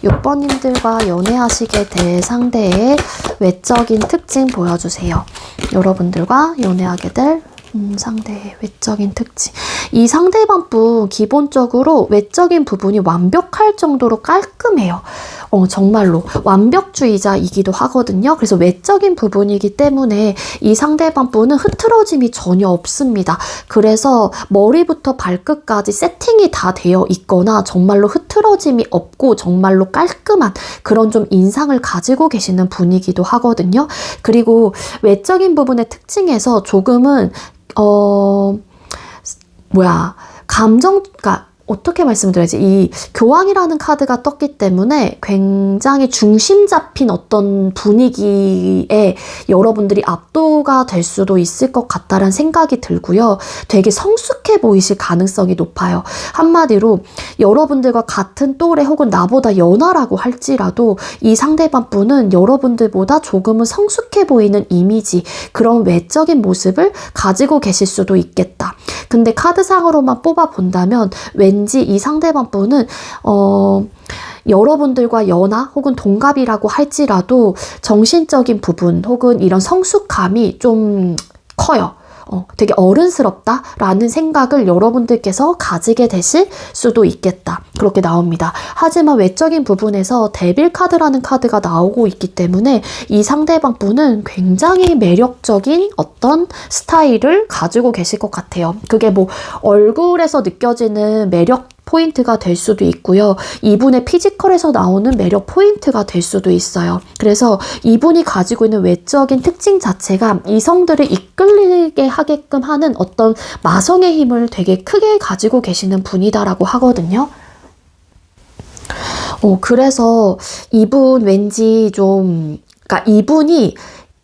6번님들과 연애하시게 될 상대의 외적인 특징 보여주세요. 여러분들과 연애하게 될 상대의 외적인 특징. 이 상대방분 기본적으로 외적인 부분이 완벽할 정도로 깔끔해요. 정말로 완벽주의자이기도 하거든요. 그래서 외적인 부분이기 때문에 이 상대방분은 흐트러짐이 전혀 없습니다. 그래서 머리부터 발끝까지 세팅이 다 되어 있거나 정말로 흐트러짐이 없고 정말로 깔끔한 그런 좀 인상을 가지고 계시는 분이기도 하거든요. 그리고 외적인 부분의 특징에서 조금은 그러니까 어떻게 말씀드려야지, 이 교황이라는 카드가 떴기 때문에 굉장히 중심 잡힌 어떤 분위기에 여러분들이 압도가 될 수도 있을 것 같다라는 생각이 들고요. 되게 성숙해 보이실 가능성이 높아요. 한마디로 여러분들과 같은 또래 혹은 나보다 연하라고 할지라도 이 상대방분은 여러분들보다 조금은 성숙해 보이는 이미지, 그런 외적인 모습을 가지고 계실 수도 있겠다. 근데 카드상으로만 뽑아본다면 왠지 이 상대방분은 여러분들과 연하 혹은 동갑이라고 할지라도 정신적인 부분 혹은 이런 성숙함이 좀 커요. 되게 어른스럽다라는 생각을 여러분들께서 가지게 되실 수도 있겠다. 그렇게 나옵니다. 하지만 외적인 부분에서 데빌 카드라는 카드가 나오고 있기 때문에 이 상대방 분은 굉장히 매력적인 어떤 스타일을 가지고 계실 것 같아요. 그게 뭐 얼굴에서 느껴지는 매력 포인트가 될 수도 있고요. 이분의 피지컬에서 나오는 매력 포인트가 될 수도 있어요. 그래서 이분이 가지고 있는 외적인 특징 자체가 이성들을 이끌리게 하게끔 하는 어떤 마성의 힘을 되게 크게 가지고 계시는 분이다라고 하거든요. 그래서 이분 왠지 그러니까 이분이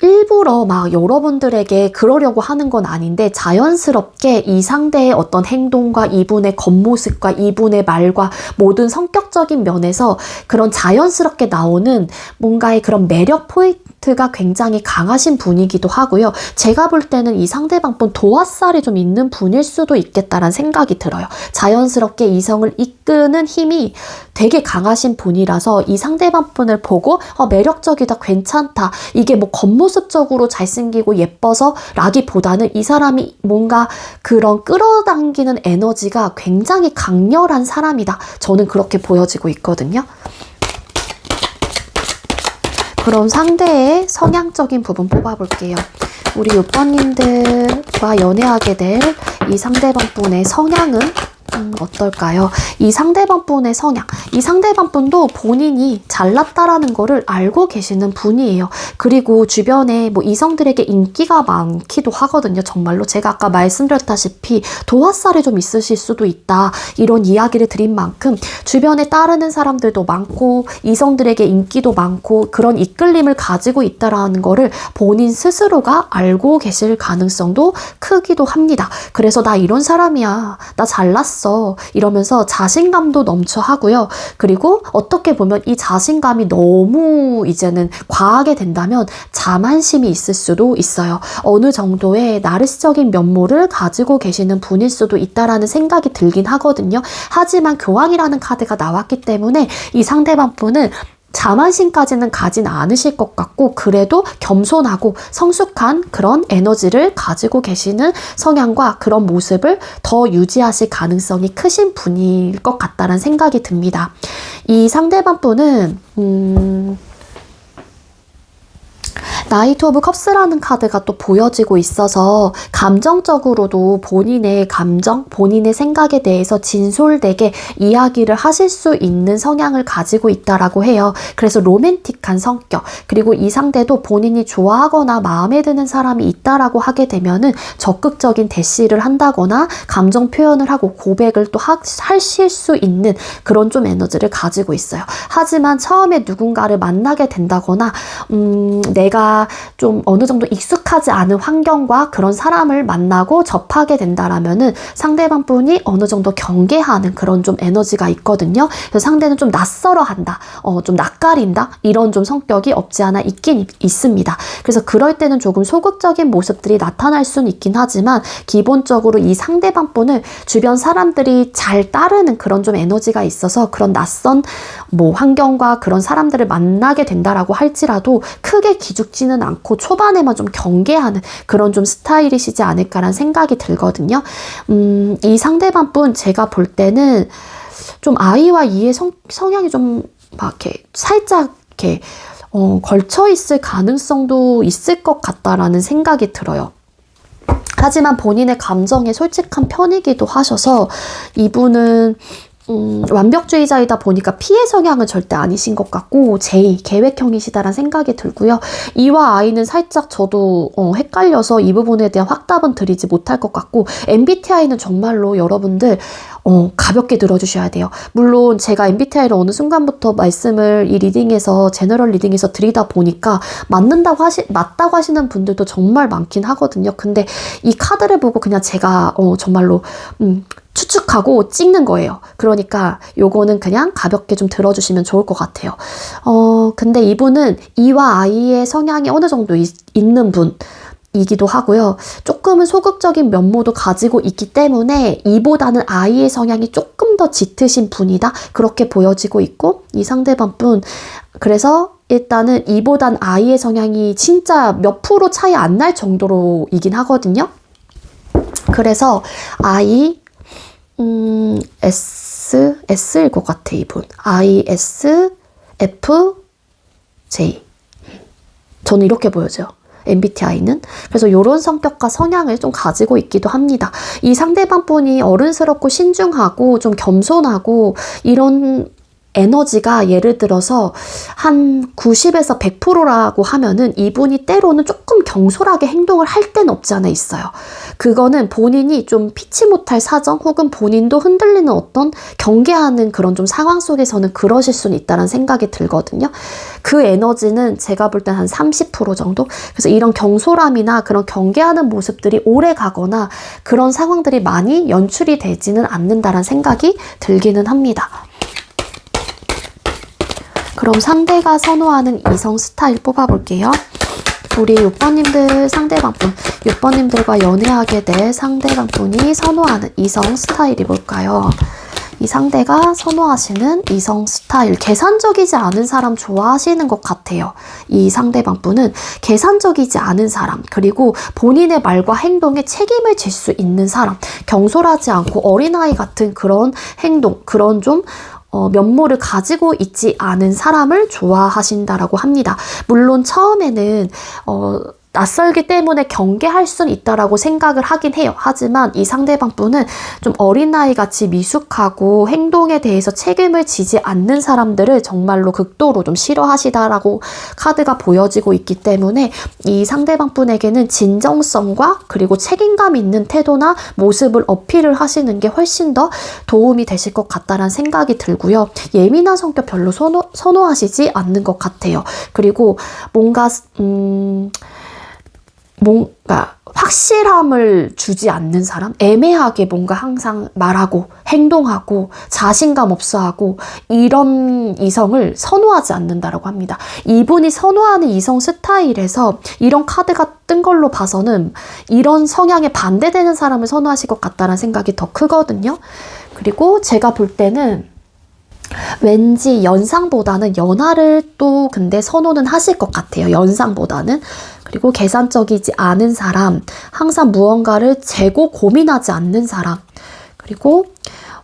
일부러 막 여러분들에게 그러려고 하는 건 아닌데 자연스럽게 이 상대의 어떤 행동과 이분의 겉모습과 이분의 말과 모든 성격적인 면에서 그런 자연스럽게 나오는 뭔가의 그런 매력 포인트가 굉장히 강하신 분이기도 하고요. 제가 볼 때는 이 상대방분 도화살이 좀 있는 분일 수도 있겠다라는 생각이 들어요. 자연스럽게 이성을 이끄는 힘이 되게 강하신 분이라서 이 상대방분을 보고 매력적이다, 괜찮다, 이게 뭐 겉모습적으로 잘생기고 예뻐서 라기보다는 이 사람이 뭔가 그런 끌어당기는 에너지가 굉장히 강렬한 사람이다. 저는 그렇게 보여지고 있거든요. 그럼 상대의 성향적인 부분 뽑아볼게요. 우리 6번님들과 연애하게 될 이 상대방분의 성향은 어떨까요? 이 상대방분의 성향, 이 상대방분도 본인이 잘났다라는 거를 알고 계시는 분이에요. 그리고 주변에 뭐 이성들에게 인기가 많기도 하거든요. 정말로 제가 아까 말씀드렸다시피 도화살이 좀 있으실 수도 있다, 이런 이야기를 드린 만큼 주변에 따르는 사람들도 많고 이성들에게 인기도 많고 그런 이끌림을 가지고 있다라는 거를 본인 스스로가 알고 계실 가능성도 크기도 합니다. 그래서 나 이런 사람이야, 나 잘났어, 해봤어. 이러면서 자신감도 넘쳐 하고요. 그리고 어떻게 보면 이 자신감이 너무 이제는 과하게 된다면 자만심이 있을 수도 있어요. 어느 정도의 나르시적인 면모를 가지고 계시는 분일 수도 있다라는 생각이 들긴 하거든요. 하지만 교황이라는 카드가 나왔기 때문에 이 상대방 분은 자만심까지는 가진 않으실 것 같고 그래도 겸손하고 성숙한 그런 에너지를 가지고 계시는 성향과 그런 모습을 더 유지하실 가능성이 크신 분일 것 같다는 생각이 듭니다. 이 상대방 분은 나이트 오브 컵스라는 카드가 또 보여지고 있어서 감정적으로도 본인의 감정, 본인의 생각에 대해서 진솔되게 이야기를 하실 수 있는 성향을 가지고 있다라고 해요. 그래서 로맨틱한 성격, 그리고 이 상대도 본인이 좋아하거나 마음에 드는 사람이 있다라고 하게 되면은 적극적인 대시를 한다거나 감정 표현을 하고 고백을 또 하실 수 있는 그런 좀 에너지를 가지고 있어요. 하지만 처음에 누군가를 만나게 된다거나 내가 좀 어느 정도 익숙하지 않은 환경과 그런 사람을 만나고 접하게 된다라면은 상대방 분이 어느 정도 경계하는 그런 좀 에너지가 있거든요. 그래서 상대는 좀 낯설어 한다, 좀 낯가린다, 이런 좀 성격이 없지 않아 있긴 있습니다. 그래서 그럴 때는 조금 소극적인 모습들이 나타날 수는 있긴 하지만 기본적으로 이 상대방 분을 주변 사람들이 잘 따르는 그런 좀 에너지가 있어서 그런 낯선 환경과 그런 사람들을 만나게 된다라고 할지라도 크게 기죽지는 않고 초반에만 좀 경계하는 그런 좀 스타일이시지 않을까라는 생각이 들거든요. 이 상대방 분 제가 볼 때는 좀 I와 E의 성향이 좀 막 이렇게 살짝 이렇게 걸쳐 있을 가능성도 있을 것 같다라는 생각이 들어요. 하지만 본인의 감정에 솔직한 편이기도 하셔서 이분은 완벽주의자이다 보니까 피해 성향은 절대 아니신 것 같고 계획형이시다라는 생각이 들고요. E와 I는 살짝 저도 헷갈려서 이 부분에 대한 확답은 드리지 못할 것 같고 MBTI는 정말로 여러분들 가볍게 들어주셔야 돼요. 물론 제가 MBTI를 어느 순간부터 말씀을 이 리딩에서 제너럴 리딩에서 드리다 보니까 맞다고 하시는 분들도 정말 많긴 하거든요. 근데 이 카드를 보고 그냥 제가 정말로 추측하고 찍는 거예요. 그러니까 요거는 그냥 가볍게 좀 들어주시면 좋을 것 같아요. 근데 이분은 E와 I의 성향이 어느 정도 있는 분이기도 하고요. 조금은 소극적인 면모도 가지고 있기 때문에 E보다는 I의 성향이 조금 더 짙으신 분이다. 그렇게 보여지고 있고 이 상대방 분 그래서 일단은 E보단 I의 성향이 진짜 몇 프로 차이 안 날 정도로이긴 하거든요. 그래서 I S일 것 같아, 이분. ISFJ. 저는 이렇게 보여져요. MBTI는. 그래서 이런 성격과 성향을 좀 가지고 있기도 합니다. 이 상대방 분이 어른스럽고 신중하고 좀 겸손하고 이런 에너지가 예를 들어서 한 90에서 100%라고 하면은 이분이 때로는 조금 경솔하게 행동을 할 때는 없지 않아 있어요. 그거는 본인이 좀 피치 못할 사정 혹은 본인도 흔들리는 어떤 경계하는 그런 좀 상황 속에서는 그러실 수는 있다는 생각이 들거든요. 그 에너지는 제가 볼 땐 한 30% 정도? 그래서 이런 경솔함이나 그런 경계하는 모습들이 오래 가거나 그런 상황들이 많이 연출이 되지는 않는다는 생각이 들기는 합니다. 그럼 상대가 선호하는 이성 스타일 뽑아볼게요. 우리 6번님들 상대방분, 6번님들과 연애하게 될 상대방분이 선호하는 이성 스타일이 뭘까요? 이 상대가 선호하시는 이성 스타일, 계산적이지 않은 사람 좋아하시는 것 같아요. 이 상대방분은 계산적이지 않은 사람, 그리고 본인의 말과 행동에 책임을 질 수 있는 사람, 경솔하지 않고 어린아이 같은 그런 행동, 그런 좀 면모를 가지고 있지 않은 사람을 좋아하신다라고 합니다. 물론 처음에는 낯설기 때문에 경계할 수는 있다라고 생각을 하긴 해요. 하지만 이 상대방 분은 좀 어린아이같이 미숙하고 행동에 대해서 책임을 지지 않는 사람들을 정말로 극도로 좀 싫어하시다라고 카드가 보여지고 있기 때문에 이 상대방 분에게는 진정성과 그리고 책임감 있는 태도나 모습을 어필을 하시는 게 훨씬 더 도움이 되실 것 같다는 생각이 들고요. 예민한 성격 별로 선호하시지 않는 것 같아요. 그리고 뭔가 뭔가 확실함을 주지 않는 사람, 애매하게 뭔가 항상 말하고 행동하고 자신감 없어하고 이런 이성을 선호하지 않는다라고 합니다. 이분이 선호하는 이성 스타일에서 이런 카드가 뜬 걸로 봐서는 이런 성향에 반대되는 사람을 선호하실 것 같다는 생각이 더 크거든요. 그리고 제가 볼 때는 왠지 연상보다는 연하를 또 근데 선호는 하실 것 같아요. 연상보다는. 그리고 계산적이지 않은 사람, 항상 무언가를 재고 고민하지 않는 사람, 그리고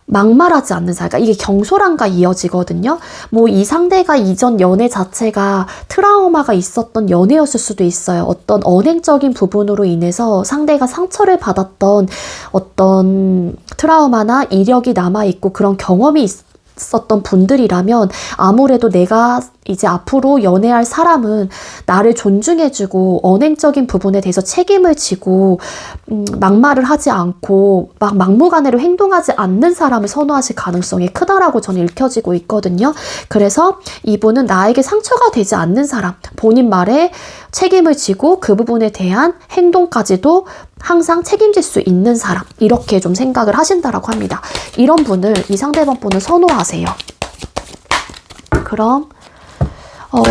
막말하지 않는 사람. 그러니까 이게 경솔함과 이어지거든요. 뭐 이 상대가 이전 연애 자체가 트라우마가 있었던 연애였을 수도 있어요. 어떤 언행적인 부분으로 인해서 상대가 상처를 받았던 어떤 트라우마나 이력이 남아있고 그런 경험이 있었던 분들이라면 아무래도 내가 이제 앞으로 연애할 사람은 나를 존중해주고 언행적인 부분에 대해서 책임을 지고 막말을 하지 않고 막 막무가내로 행동하지 않는 사람을 선호하실 가능성이 크다라고 저는 읽혀지고 있거든요. 그래서 이분은 나에게 상처가 되지 않는 사람, 본인 말에 책임을 지고 그 부분에 대한 행동까지도 항상 책임질 수 있는 사람, 이렇게 좀 생각을 하신다라고 합니다. 이런 분을 이 상대방 분을 선호하세요. 그럼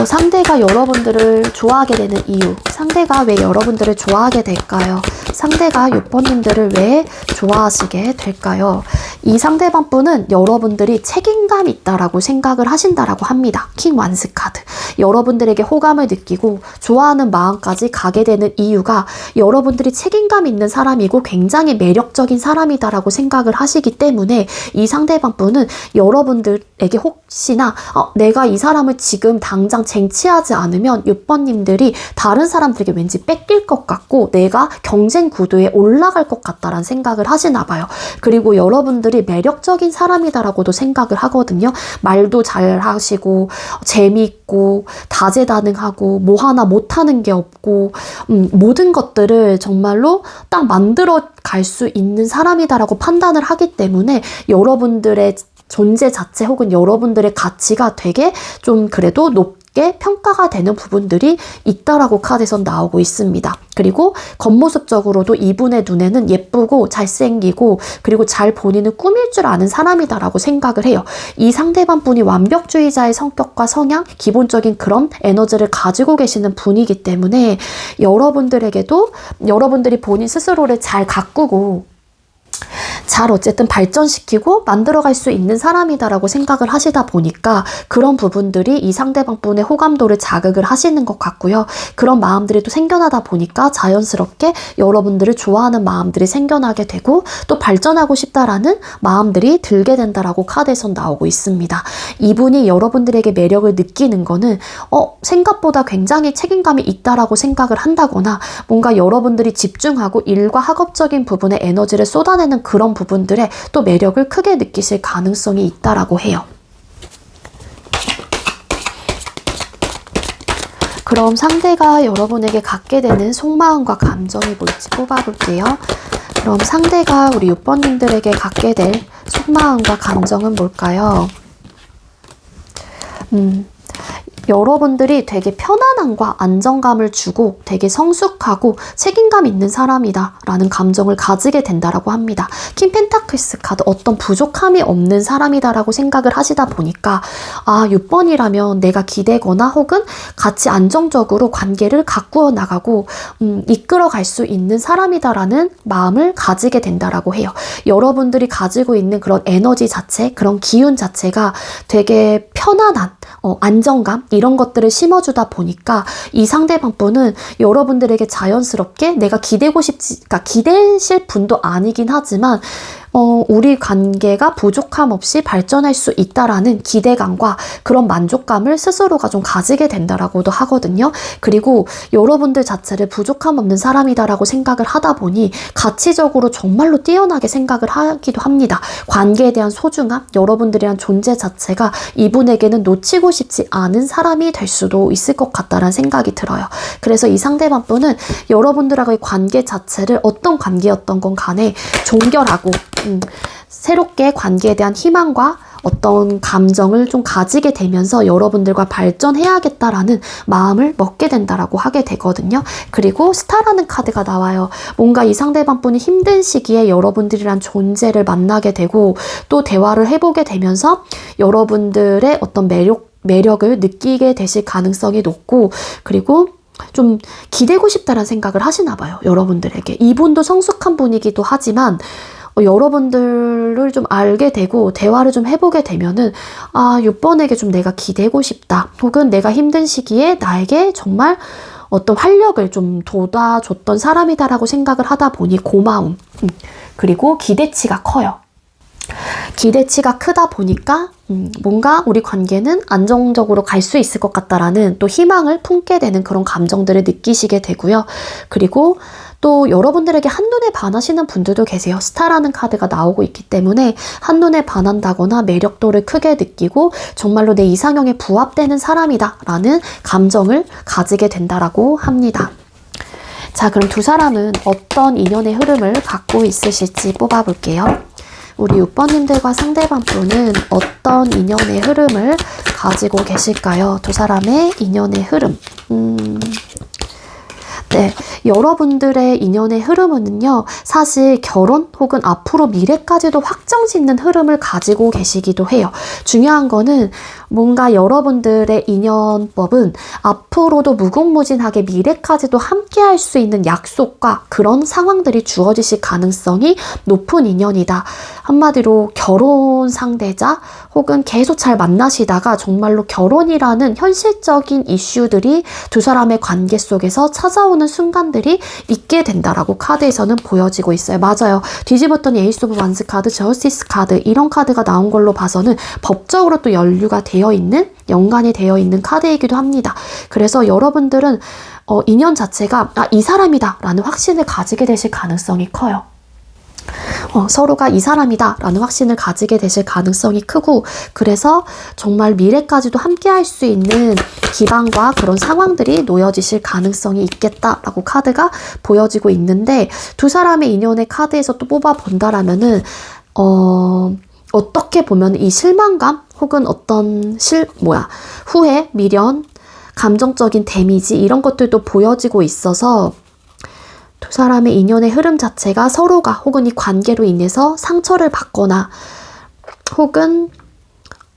상대가 여러분들을 좋아하게 되는 이유, 상대가 왜 여러분들을 좋아하게 될까요? 상대가 6번님들을 왜 좋아하시게 될까요? 이 상대방 분은 여러분들이 책임감 있다라고 생각을 하신다라고 합니다. 킹 완스 카드. 여러분들에게 호감을 느끼고 좋아하는 마음까지 가게 되는 이유가 여러분들이 책임감 있는 사람이고 굉장히 매력적인 사람이다라고 생각을 하시기 때문에 이 상대방 분은 여러분들에게 혹시나 내가 이 사람을 지금 당장 쟁취하지 않으면 6번님들이 다른 사람들에게 왠지 뺏길 것 같고 내가 경쟁 구도에 올라갈 것 같다라는 생각을 하시나 봐요. 그리고 여러분들이 매력적인 사람이다라고도 생각을 하거든요. 말도 잘 하시고 재미있고 다재다능하고 뭐 하나 못하는 게 없고 모든 것들을 정말로 딱 만들어 갈 수 있는 사람이다라고 판단을 하기 때문에 여러분들의 존재 자체 혹은 여러분들의 가치가 되게 좀 그래도 높게 평가가 되는 부분들이 있다라고 카드에선 나오고 있습니다. 그리고 겉모습적으로도 이분의 눈에는 예쁘고 잘생기고 그리고 잘 본인을 꾸밀 줄 아는 사람이다라고 생각을 해요. 이 상대방 분이 완벽주의자의 성격과 성향, 기본적인 그런 에너지를 가지고 계시는 분이기 때문에 여러분들에게도 여러분들이 본인 스스로를 잘 가꾸고 잘 어쨌든 발전시키고 만들어갈 수 있는 사람이다라고 생각을 하시다 보니까 그런 부분들이 이 상대방 분의 호감도를 자극을 하시는 것 같고요. 그런 마음들이 또 생겨나다 보니까 자연스럽게 여러분들을 좋아하는 마음들이 생겨나게 되고 또 발전하고 싶다라는 마음들이 들게 된다라고 카드에선 나오고 있습니다. 이분이 여러분들에게 매력을 느끼는 거는 생각보다 굉장히 책임감이 있다라고 생각을 한다거나 뭔가 여러분들이 집중하고 일과 학업적인 부분에 에너지를 쏟아내는 그런 부분들에 또 매력을 크게 느끼실 가능성이 있다라고 해요. 그럼 상대가 여러분에게 갖게 되는 속마음과 감정이 뭘지 뽑아볼게요. 그럼 상대가 우리 6번님들에게 갖게 될 속마음과 감정은 뭘까요? 여러분들이 되게 편안함과 안정감을 주고 되게 성숙하고 책임감 있는 사람이다 라는 감정을 가지게 된다라고 합니다. 킹 펜타클스 카드, 어떤 부족함이 없는 사람이다 라고 생각을 하시다 보니까 6번이라면 내가 기대거나 혹은 같이 안정적으로 관계를 가꾸어 나가고 이끌어 갈 수 있는 사람이다 라는 마음을 가지게 된다라고 해요. 여러분들이 가지고 있는 그런 에너지 자체, 그런 기운 자체가 되게 편안한 안정감 이런 것들을 심어주다 보니까 이 상대방 분은 여러분들에게 자연스럽게 내가 그러니까 기대실 분도 아니긴 하지만 우리 관계가 부족함 없이 발전할 수 있다라는 기대감과 그런 만족감을 스스로가 좀 가지게 된다라고도 하거든요. 그리고 여러분들 자체를 부족함 없는 사람이다라고 생각을 하다 보니 가치적으로 정말로 뛰어나게 생각을 하기도 합니다. 관계에 대한 소중함, 여러분들이란 존재 자체가 이분에게는 놓치고 싶지 않은 사람이 될 수도 있을 것 같다라는 생각이 들어요. 그래서 이 상대방 분은 여러분들하고의 관계 자체를 어떤 관계였던 건 간에 종결하고 새롭게 관계에 대한 희망과 어떤 감정을 좀 가지게 되면서 여러분들과 발전해야겠다라는 마음을 먹게 된다라고 하게 되거든요. 그리고 스타라는 카드가 나와요. 뭔가 이 상대방분이 힘든 시기에 여러분들이란 존재를 만나게 되고 또 대화를 해보게 되면서 여러분들의 어떤 매력을 느끼게 되실 가능성이 높고, 그리고 좀 기대고 싶다는 생각을 하시나 봐요. 여러분들에게. 이분도 성숙한 분이기도 하지만 여러분들을 좀 알게 되고 대화를 좀 해보게 되면은 6번에게 좀 내가 기대고 싶다. 혹은 내가 힘든 시기에 나에게 정말 어떤 활력을 좀 돋아줬던 사람이다라고 생각을 하다 보니 고마움. 그리고 기대치가 커요. 기대치가 크다 보니까 뭔가 우리 관계는 안정적으로 갈 수 있을 것 같다라는 또 희망을 품게 되는 그런 감정들을 느끼시게 되고요. 그리고 또 여러분들에게 한눈에 반하시는 분들도 계세요. 스타라는 카드가 나오고 있기 때문에 한눈에 반한다거나 매력도를 크게 느끼고 정말로 내 이상형에 부합되는 사람이다 라는 감정을 가지게 된다라고 합니다. 자, 그럼 두 사람은 어떤 인연의 흐름을 갖고 있으실지 뽑아볼게요. 우리 6번님들과 상대방분은 어떤 인연의 흐름을 가지고 계실까요? 두 사람의 인연의 흐름. 네, 여러분들의 인연의 흐름은요, 사실 결혼 혹은 앞으로 미래까지도 확정짓는 흐름을 가지고 계시기도 해요. 중요한 거는 뭔가 여러분들의 인연법은 앞으로도 무궁무진하게 미래까지도 함께 할 수 있는 약속과 그런 상황들이 주어지실 가능성이 높은 인연이다. 한마디로 결혼 상대자 혹은 계속 잘 만나시다가 정말로 결혼이라는 현실적인 이슈들이 두 사람의 관계 속에서 찾아오는 순간들이 있게 된다라고 카드에서는 보여지고 있어요. 맞아요. 뒤집었더니 에이스 오브 완스 카드, 저스티스 카드 이런 카드가 나온 걸로 봐서는 법적으로 또 연관이 되어 있는 카드이기도 합니다. 그래서 여러분들은 인연 자체가 이 사람이다 라는 확신을 가지게 되실 가능성이 커요. 서로가 이 사람이다 라는 확신을 가지게 되실 가능성이 크고, 그래서 정말 미래까지도 함께 할 수 있는 기반과 그런 상황들이 놓여지실 가능성이 있겠다라고 카드가 보여지고 있는데, 두 사람의 인연의 카드에서 또 뽑아본다라면은 어떻게 보면 이 실망감 혹은 어떤 후회, 미련, 감정적인 데미지 이런 것들도 보여지고 있어서 두 사람의 인연의 흐름 자체가 서로가 혹은 이 관계로 인해서 상처를 받거나 혹은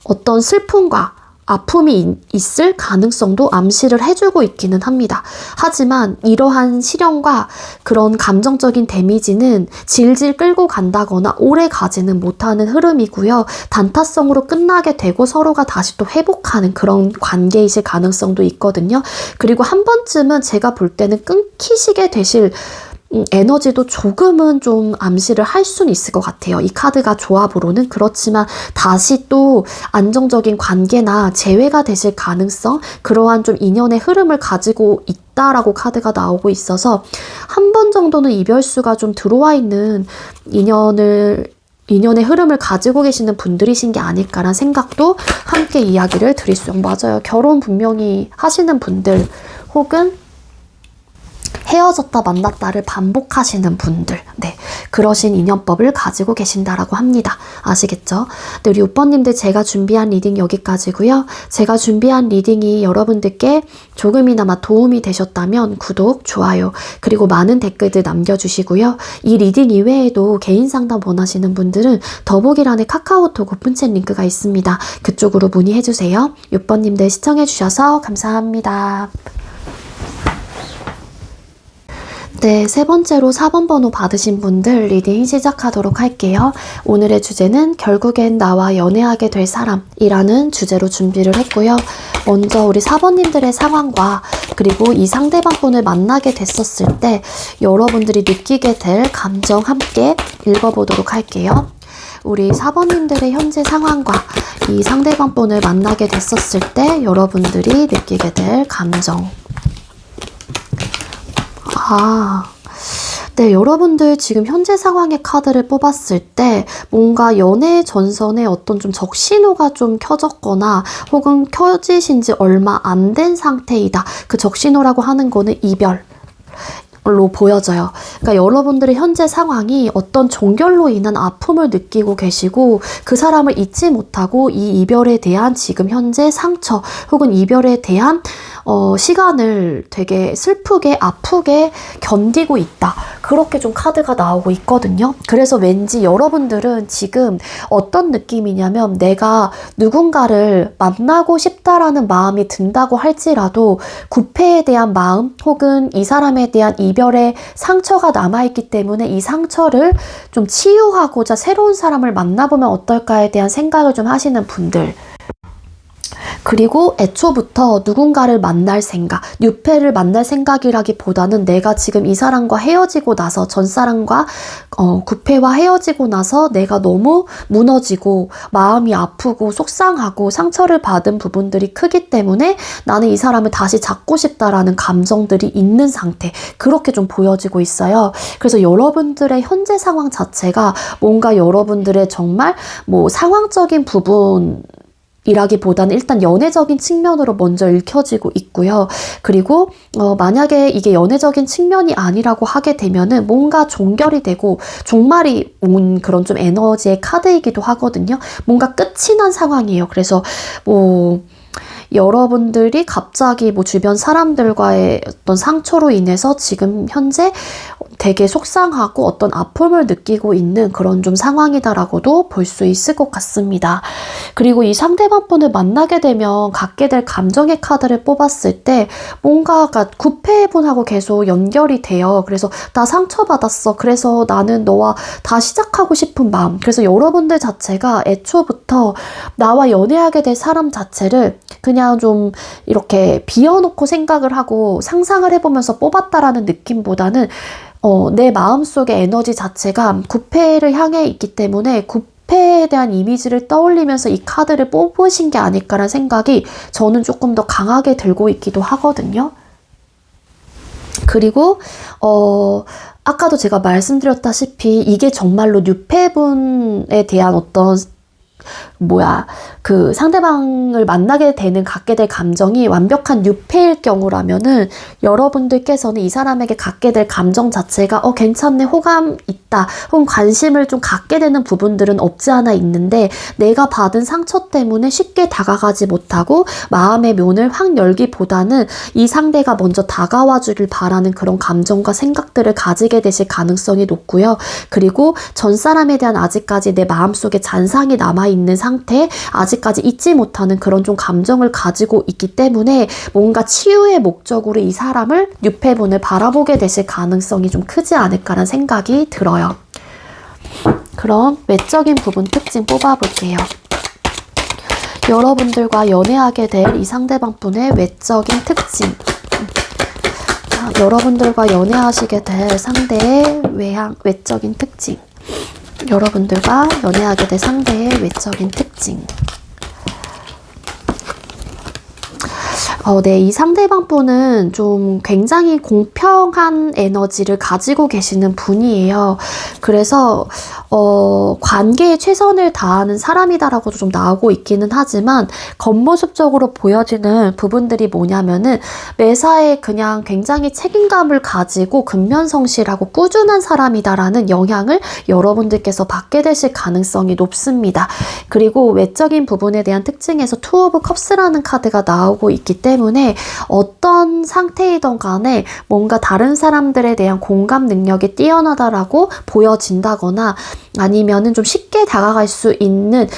어떤 슬픔과 아픔이 있을 가능성도 암시를 해주고 있기는 합니다. 하지만 이러한 시련과 그런 감정적인 데미지는 질질 끌고 간다거나 오래 가지는 못하는 흐름이고요. 단타성으로 끝나게 되고 서로가 다시 또 회복하는 그런 관계이실 가능성도 있거든요. 그리고 한 번쯤은 제가 볼 때는 끊기시게 되실 에너지도 조금은 좀 암시를 할 수는 있을 것 같아요. 이 카드가 조합으로는. 그렇지만 다시 또 안정적인 관계나 재회가 되실 가능성, 그러한 좀 인연의 흐름을 가지고 있다라고 카드가 나오고 있어서 한 번 정도는 이별수가 좀 들어와 있는 인연의 흐름을 가지고 계시는 분들이신 게 아닐까라는 생각도 함께 이야기를 드릴 수 있어요. 맞아요. 결혼 분명히 하시는 분들 혹은 헤어졌다 만났다를 반복하시는 분들, 네, 그러신 인연법을 가지고 계신다라고 합니다. 아시겠죠? 네, 우리 6번님들 제가 준비한 리딩 여기까지고요. 제가 준비한 리딩이 여러분들께 조금이나마 도움이 되셨다면 구독, 좋아요, 그리고 많은 댓글들 남겨주시고요. 이 리딩 이외에도 개인 상담 원하시는 분들은 더보기란에 카카오톡 오픈챗 링크가 있습니다. 그쪽으로 문의해주세요. 6번님들 시청해주셔서 감사합니다. 네, 세 번째로 4번 번호 받으신 분들 리딩 시작하도록 할게요. 오늘의 주제는 결국엔 나와 연애하게 될 사람이라는 주제로 준비를 했고요. 먼저 우리 4번님들의 상황과 그리고 이 상대방분을 만나게 됐었을 때 여러분들이 느끼게 될 감정 함께 읽어보도록 할게요. 우리 4번님들의 현재 상황과 이 상대방분을 만나게 됐었을 때 여러분들이 느끼게 될 감정. 네, 여러분들 지금 현재 상황의 카드를 뽑았을 때 뭔가 연애 전선에 어떤 좀 적신호가 좀 켜졌거나 혹은 켜지신 지 얼마 안 된 상태이다. 그 적신호라고 하는 거는 이별. 로 보여져요. 그러니까 여러분들의 현재 상황이 어떤 종결로 인한 아픔을 느끼고 계시고 그 사람을 잊지 못하고 이 이별에 대한 지금 현재 상처 혹은 이별에 대한 시간을 되게 슬프게 아프게 견디고 있다. 그렇게 좀 카드가 나오고 있거든요. 그래서 왠지 여러분들은 지금 어떤 느낌이냐면 내가 누군가를 만나고 싶다라는 마음이 든다고 할지라도 구패에 대한 마음 혹은 이 사람에 대한 이별의 상처가 남아있기 때문에 이 상처를 좀 치유하고자 새로운 사람을 만나보면 어떨까에 대한 생각을 좀 하시는 분들, 그리고 애초부터 누군가를 만날 생각, 뉴페를 만날 생각이라기보다는 내가 지금 이 사람과 헤어지고 나서 전 사람과 구패와 헤어지고 나서 내가 너무 무너지고 마음이 아프고 속상하고 상처를 받은 부분들이 크기 때문에 나는 이 사람을 다시 잡고 싶다라는 감정들이 있는 상태, 그렇게 좀 보여지고 있어요. 그래서 여러분들의 현재 상황 자체가 뭔가 여러분들의 정말 뭐 상황적인 부분 이라기보다는 일단 연애적인 측면으로 먼저 읽혀지고 있고요. 그리고 만약에 이게 연애적인 측면이 아니라고 하게 되면은 뭔가 종결이 되고 종말이 온 그런 좀 에너지의 카드이기도 하거든요. 뭔가 끝이 난 상황이에요. 그래서 뭐 여러분들이 갑자기 뭐 주변 사람들과의 어떤 상처로 인해서 지금 현재 되게 속상하고 어떤 아픔을 느끼고 있는 그런 좀 상황이다라고도 볼 수 있을 것 같습니다. 그리고 이 상대방 분을 만나게 되면 갖게 될 감정의 카드를 뽑았을 때 뭔가가 구패분하고 계속 연결이 돼요. 그래서 나 상처받았어. 그래서 나는 너와 다 시작하고 싶은 마음. 그래서 여러분들 자체가 애초부터 나와 연애하게 될 사람 자체를 그냥 좀 이렇게 비워놓고 생각을 하고 상상을 해보면서 뽑았다라는 느낌보다는 내 마음속의 에너지 자체가 구패를 향해 있기 때문에 구패에 대한 이미지를 떠올리면서 이 카드를 뽑으신 게 아닐까라는 생각이 저는 조금 더 강하게 들고 있기도 하거든요. 그리고 아까도 제가 말씀드렸다시피 이게 정말로 뉴페분에 대한 어떤 그 상대방을 만나게 되는 갖게 될 감정이 완벽한 뉴페일 경우라면은 여러분들께서는 이 사람에게 갖게 될 감정 자체가 괜찮네, 호감 있다, 혹은 관심을 좀 갖게 되는 부분들은 없지 않아 있는데 내가 받은 상처 때문에 쉽게 다가가지 못하고 마음의 문을 확 열기보다는 이 상대가 먼저 다가와 주길 바라는 그런 감정과 생각들을 가지게 되실 가능성이 높고요. 그리고 전 사람에 대한 아직까지 내 마음속에 잔상이 남아있는 상태, 아직까지 잊지 못하는 그런 좀 감정을 가지고 있기 때문에 뭔가 치유의 목적으로 이 사람을 뉴페분을 바라보게 되실 가능성이 좀 크지 않을까라는 생각이 들어요. 그럼 외적인 부분 특징 뽑아볼게요. 여러분들과 연애하게 될 이 상대방 분의 외적인 특징. 여러분들과 연애하시게 될 상대의 외적인 특징. 여러분들과 연애하게 될 상대의 외적인 특징. 네, 이 상대방 분은 좀 굉장히 공평한 에너지를 가지고 계시는 분이에요. 그래서 관계에 최선을 다하는 사람이다라고도 좀 나오고 있기는 하지만 겉모습적으로 보여지는 부분들이 뭐냐면은 매사에 그냥 굉장히 책임감을 가지고 근면성실하고 꾸준한 사람이다라는 영향을 여러분들께서 받게 되실 가능성이 높습니다. 그리고 외적인 부분에 대한 특징에서 투 오브 컵스라는 카드가 나오고 있기 때문에 어떤 상태이던 간에 뭔가 다른 사람들에 대한 공감 능력이 뛰어나다라고 보여진다거나 아니면은 좀 쉽게 다가갈 수 있는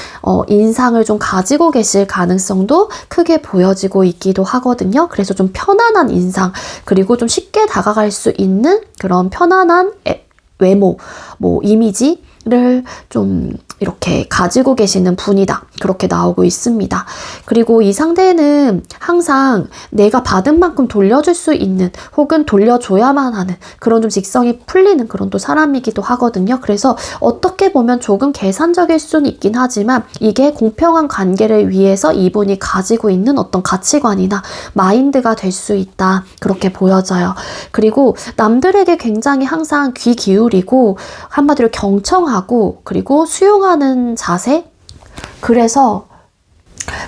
인상을 좀 가지고 계실 가능성도 크게 보여지고 있기도 하거든요. 그래서 좀 편안한 인상, 그리고 좀 쉽게 다가갈 수 있는 그런 편안한 외모, 이미지를 좀 이렇게 가지고 계시는 분이다. 그렇게 나오고 있습니다. 그리고 이 상대는 항상 내가 받은 만큼 돌려줄 수 있는 혹은 돌려줘야만 하는 그런 좀 직성이 풀리는 그런 또 사람이기도 하거든요. 그래서 어떻게 보면 조금 계산적일 수는 있긴 하지만 이게 공평한 관계를 위해서 이분이 가지고 있는 어떤 가치관이나 마인드가 될 수 있다. 그렇게 보여져요. 그리고 남들에게 굉장히 항상 귀 기울이고 한마디로 경청하고 그리고 수용하는 자세? 그래서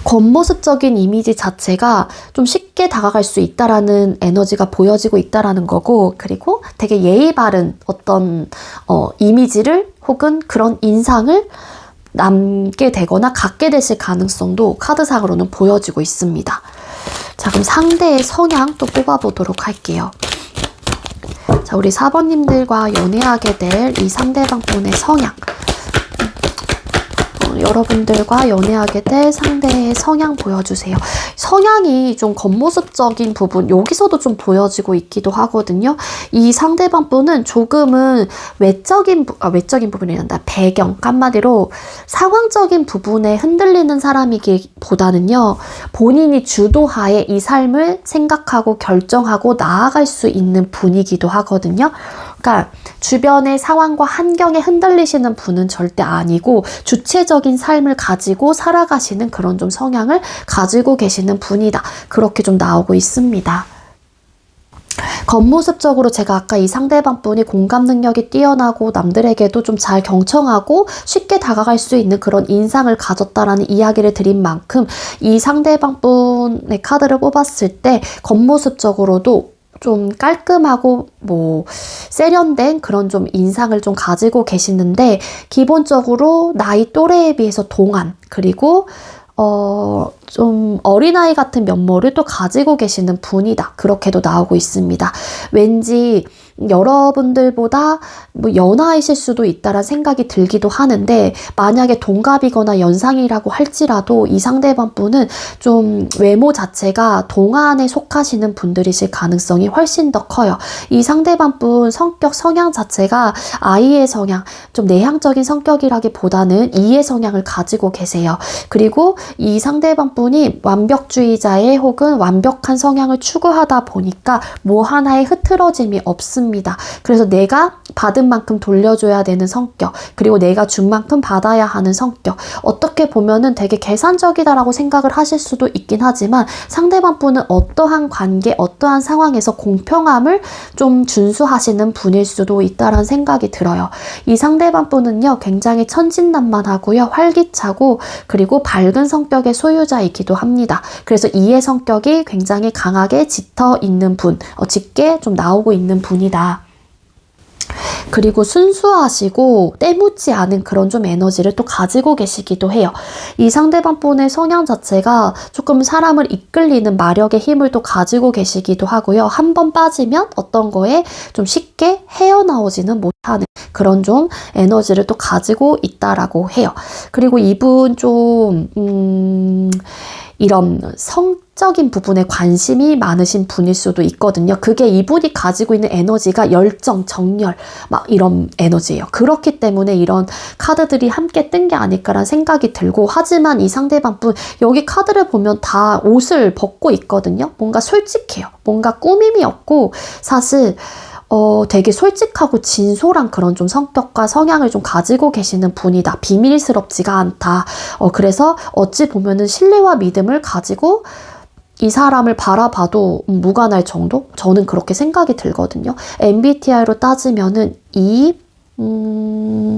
겉모습적인 이미지 자체가 좀 쉽게 다가갈 수 있다라는 에너지가 보여지고 있다라는 거고, 그리고 되게 예의 바른 어떤 이미지를 혹은 그런 인상을 남게 되거나 갖게 되실 가능성도 카드상으로는 보여지고 있습니다. 자, 그럼 상대의 성향 또 뽑아보도록 할게요. 자, 우리 4번님들과 연애하게 될 이 상대방 분의 성향. 여러분들과 연애하게 될 상대의 성향 보여주세요. 성향이 좀 겉모습적인 부분, 여기서도 좀 보여지고 있기도 하거든요. 이 상대방 분은 조금은 외적인 부분이란다. 배경, 한마디로 상황적인 부분에 흔들리는 사람이기보다는요, 본인이 주도하에 이 삶을 생각하고 결정하고 나아갈 수 있는 분이기도 하거든요. 그러니까 주변의 상황과 환경에 흔들리시는 분은 절대 아니고 주체적인 삶을 가지고 살아가시는 그런 좀 성향을 가지고 계시는 분이다. 그렇게 좀 나오고 있습니다. 겉모습적으로 제가 아까 이 상대방 분이 공감 능력이 뛰어나고 남들에게도 좀 잘 경청하고 쉽게 다가갈 수 있는 그런 인상을 가졌다라는 이야기를 드린 만큼 이 상대방 분의 카드를 뽑았을 때 겉모습적으로도 좀 깔끔하고 세련된 그런 좀 인상을 좀 가지고 계시는데, 기본적으로 나이 또래에 비해서 동안, 그리고 좀 어린아이 같은 면모를 또 가지고 계시는 분이다. 그렇게도 나오고 있습니다. 왠지 여러분들보다 연하이실 수도 있다라는 생각이 들기도 하는데, 만약에 동갑이거나 연상이라고 할지라도 이 상대방 분은 좀 외모 자체가 동안에 속하시는 분들이실 가능성이 훨씬 더 커요. 이 상대방 분 성향 자체가 I의 성향, 좀 내향적인 성격이라기보다는 E의 성향을 가지고 계세요. 그리고 이 상대방 분이 완벽주의자의 혹은 완벽한 성향을 추구하다 보니까 뭐 하나에 흐트러짐이 없습니다. 그래서 내가 받은 만큼 돌려줘야 되는 성격, 그리고 내가 준 만큼 받아야 하는 성격, 어떻게 보면은 되게 계산적이다라고 생각을 하실 수도 있긴 하지만, 상대방 분은 어떠한 관계, 어떠한 상황에서 공평함을 좀 준수하시는 분일 수도 있다라는 생각이 들어요. 이 상대방 분은요, 굉장히 천진난만하고요, 활기차고, 그리고 밝은 성격의 소유자이기도 합니다. 그래서 이의 성격이 굉장히 강하게 짙어 있는 분, 짙게 좀 나오고 있는 분이다. 그리고 순수하시고 때묻지 않은 그런 좀 에너지를 또 가지고 계시기도 해요. 이 상대방 분의 성향 자체가 조금 사람을 이끌리는 마력의 힘을 또 가지고 계시기도 하고요. 한 번 빠지면 어떤 거에 좀 쉽게 헤어나오지는 못하는 그런 좀 에너지를 또 가지고 있다라고 해요. 그리고 이분 좀 이런 성적인 부분에 관심이 많으신 분일 수도 있거든요. 그게 이분이 가지고 있는 에너지가 열정, 정열, 막 이런 에너지예요. 그렇기 때문에 이런 카드들이 함께 뜬 게 아닐까라는 생각이 들고, 하지만 이 상대방 분, 여기 카드를 보면 다 옷을 벗고 있거든요. 뭔가 솔직해요. 뭔가 꾸밈이 없고, 사실 되게 솔직하고 진솔한 그런 좀 성격과 성향을 좀 가지고 계시는 분이다. 비밀스럽지가 않다. 그래서 어찌 보면은 신뢰와 믿음을 가지고 이 사람을 바라봐도 무관할 정도? 저는 그렇게 생각이 들거든요. MBTI로 따지면은 이건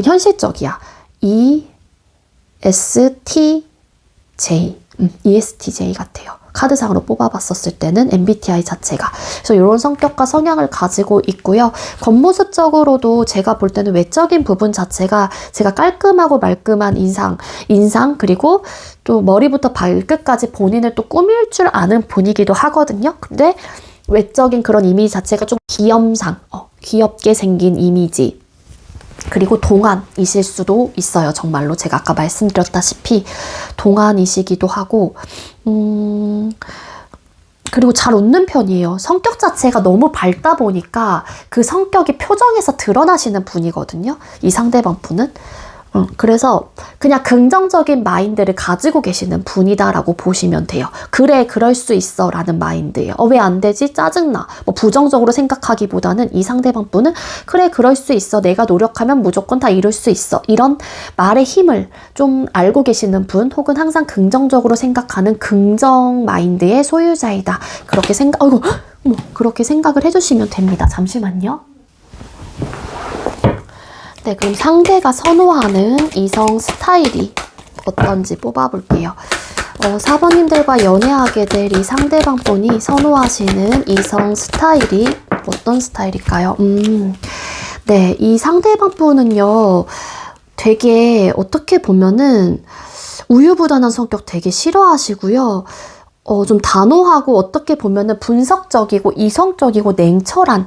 현실적이야. ESTJ. ESTJ 같아요. 카드상으로 뽑아봤었을 때는 MBTI 자체가. 그래서 이런 성격과 성향을 가지고 있고요. 겉모습적으로도 제가 볼 때는 외적인 부분 자체가 제가 깔끔하고 말끔한 인상, 그리고 또 머리부터 발끝까지 본인을 또 꾸밀 줄 아는 분이기도 하거든요. 근데 외적인 그런 이미지 자체가 좀 귀엽게 생긴 이미지. 그리고 동안이실 수도 있어요. 정말로 제가 아까 말씀드렸다시피 동안이시기도 하고, 그리고 잘 웃는 편이에요. 성격 자체가 너무 밝다 보니까 그 성격이 표정에서 드러나시는 분이거든요. 이 상대방 분은. 그래서 그냥 긍정적인 마인드를 가지고 계시는 분이다라고 보시면 돼요. 그래, 그럴 수 있어 라는 마인드예요. 왜 안 되지? 짜증나. 부정적으로 생각하기보다는 이 상대방 분은 그래, 그럴 수 있어. 내가 노력하면 무조건 다 이룰 수 있어. 이런 말의 힘을 좀 알고 계시는 분, 혹은 항상 긍정적으로 생각하는 긍정 마인드의 소유자이다. 그렇게 생각을 해주시면 됩니다. 잠시만요. 네, 그럼 상대가 선호하는 이성 스타일이 어떤지 뽑아볼게요. 4번님들과 연애하게 될 이 상대방 분이 선호하시는 이성 스타일이 어떤 스타일일까요? 네, 이 상대방 분은요, 되게 어떻게 보면은 우유부단한 성격 되게 싫어하시고요. 좀 단호하고 어떻게 보면은 분석적이고 이성적이고 냉철한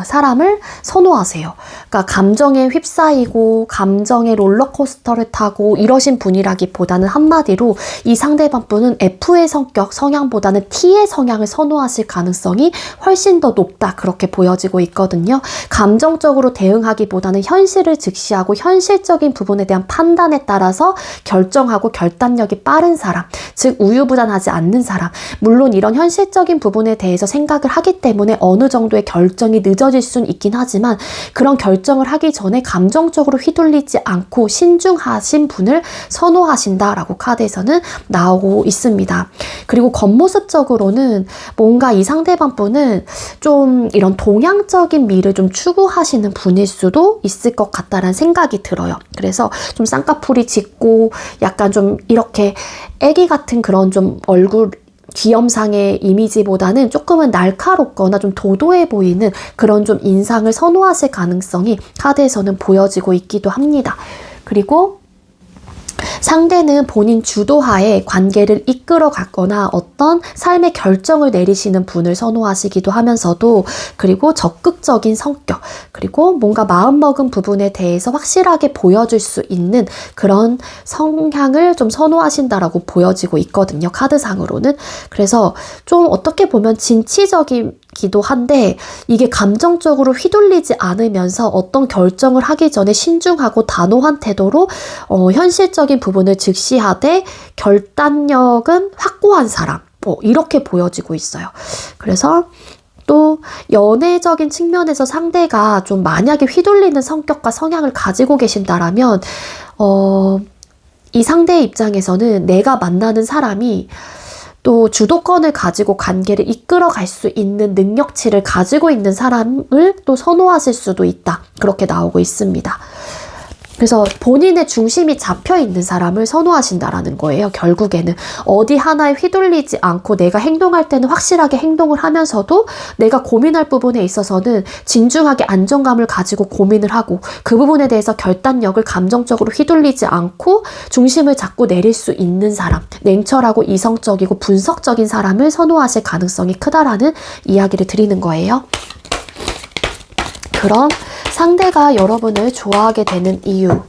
사람을 선호하세요. 그러니까 감정에 휩싸이고 감정의 롤러코스터를 타고 이러신 분이라기보다는 한마디로 이 상대방 분은 F의 성향보다는 T의 성향을 선호하실 가능성이 훨씬 더 높다, 그렇게 보여지고 있거든요. 감정적으로 대응하기보다는 현실을 직시하고 현실적인 부분에 대한 판단에 따라서 결정하고 결단력이 빠른 사람, 즉 우유부단하지 않는 사람. 물론 이런 현실적인 부분에 대해서 생각을 하기 때문에 어느 정도의 결정이 늦어질 수는 있긴 하지만 그런 결정을 하기 전에 감정적으로 휘둘리지 않고 신중하신 분을 선호하신다라고 카드에서는 나오고 있습니다. 그리고 겉모습적으로는 뭔가 이 상대방 분은 좀 이런 동양적인 미를 좀 추구하시는 분일 수도 있을 것 같다라는 생각이 들어요. 그래서 좀 쌍꺼풀이 짙고 약간 좀 이렇게 애기 같은 그런 좀 얼굴 귀염상의 이미지보다는 조금은 날카롭거나 좀 도도해 보이는 그런 좀 인상을 선호하실 가능성이 카드에서는 보여지고 있기도 합니다. 그리고 상대는 본인 주도하에 관계를 이끌어 갔거나 어떤 삶의 결정을 내리시는 분을 선호하시기도 하면서도, 그리고 적극적인 성격, 그리고 뭔가 마음먹은 부분에 대해서 확실하게 보여줄 수 있는 그런 성향을 좀 선호하신다라고 보여지고 있거든요, 카드상으로는. 그래서 좀 어떻게 보면 진취적이기도 한데 이게 감정적으로 휘둘리지 않으면서 어떤 결정을 하기 전에 신중하고 단호한 태도로 현실적인 부분을 직시하되 결단력은 확고한 사람, 이렇게 보여지고 있어요. 그래서 또 연애적인 측면에서 상대가 좀 만약에 휘둘리는 성격과 성향을 가지고 계신다라면 이 상대의 입장에서는 내가 만나는 사람이 또 주도권을 가지고 관계를 이끌어 갈 수 있는 능력치를 가지고 있는 사람을 또 선호하실 수도 있다, 그렇게 나오고 있습니다. 그래서 본인의 중심이 잡혀 있는 사람을 선호하신다라는 거예요. 결국에는 어디 하나에 휘둘리지 않고 내가 행동할 때는 확실하게 행동을 하면서도 내가 고민할 부분에 있어서는 진중하게 안정감을 가지고 고민을 하고 그 부분에 대해서 결단력을 감정적으로 휘둘리지 않고 중심을 잡고 내릴 수 있는 사람, 냉철하고 이성적이고 분석적인 사람을 선호하실 가능성이 크다라는 이야기를 드리는 거예요. 그럼 상대가 여러분을 좋아하게 되는 이유.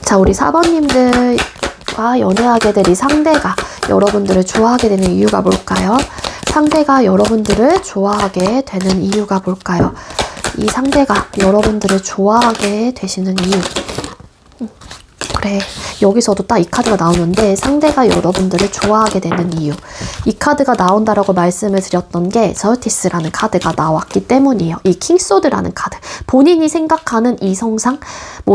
자, 우리 4번님들과 연애하게 될 이 상대가 여러분들을 좋아하게 되는 이유가 뭘까요? 상대가 여러분들을 좋아하게 되는 이유가 뭘까요? 이 상대가 여러분들을 좋아하게 되시는 이유. 그래, 여기서도 딱 이 카드가 나오는데 상대가 여러분들을 좋아하게 되는 이유. 이 카드가 나온다라고 말씀을 드렸던 게 저스티스라는 카드가 나왔기 때문이에요. 이 킹소드라는 카드. 본인이 생각하는 이성상,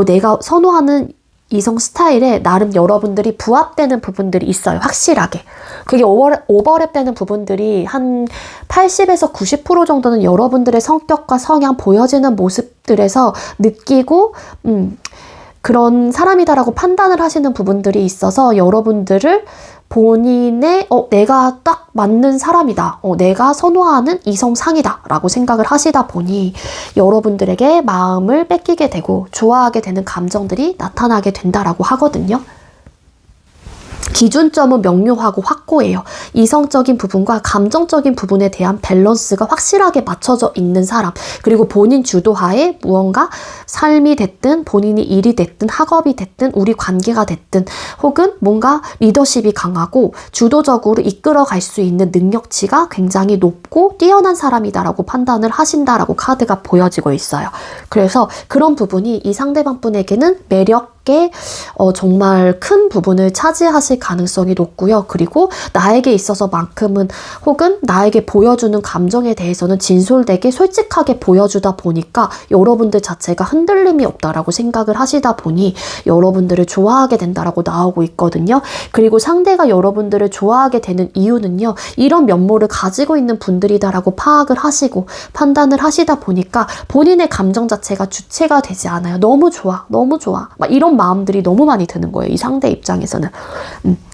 내가 선호하는 이성 스타일에 나름 여러분들이 부합되는 부분들이 있어요. 확실하게. 그게 오버랩되는 부분들이 한 80에서 90% 정도는 여러분들의 성격과 성향, 보여지는 모습들에서 느끼고 그런 사람이다라고 판단을 하시는 부분들이 있어서 여러분들을 본인의 내가 딱 맞는 사람이다, 내가 선호하는 이성상이다 라고 생각을 하시다 보니 여러분들에게 마음을 뺏기게 되고 좋아하게 되는 감정들이 나타나게 된다라고 하거든요. 기준점은 명료하고 확고해요. 이성적인 부분과 감정적인 부분에 대한 밸런스가 확실하게 맞춰져 있는 사람, 그리고 본인 주도하에 무언가 삶이 됐든 본인이 일이 됐든 학업이 됐든 우리 관계가 됐든 혹은 뭔가 리더십이 강하고 주도적으로 이끌어 갈 수 있는 능력치가 굉장히 높고 뛰어난 사람이다라고 판단을 하신다라고 카드가 보여지고 있어요. 그래서 그런 부분이 이 상대방 분에게는 매력 밖에 정말 큰 부분을 차지하실 가능성이 높고요. 그리고 나에게 있어서만큼은 혹은 나에게 보여주는 감정에 대해서는 진솔되게 솔직하게 보여주다 보니까 여러분들 자체가 흔들림이 없다라고 생각을 하시다 보니 여러분들을 좋아하게 된다라고 나오고 있거든요. 그리고 상대가 여러분들을 좋아하게 되는 이유는요. 이런 면모를 가지고 있는 분들이다라고 파악을 하시고 판단을 하시다 보니까 본인의 감정 자체가 주체가 되지 않아요. 너무 좋아, 너무 좋아. 막 이런 마음들이 너무 많이 드는 거예요. 이 상대 입장에서는.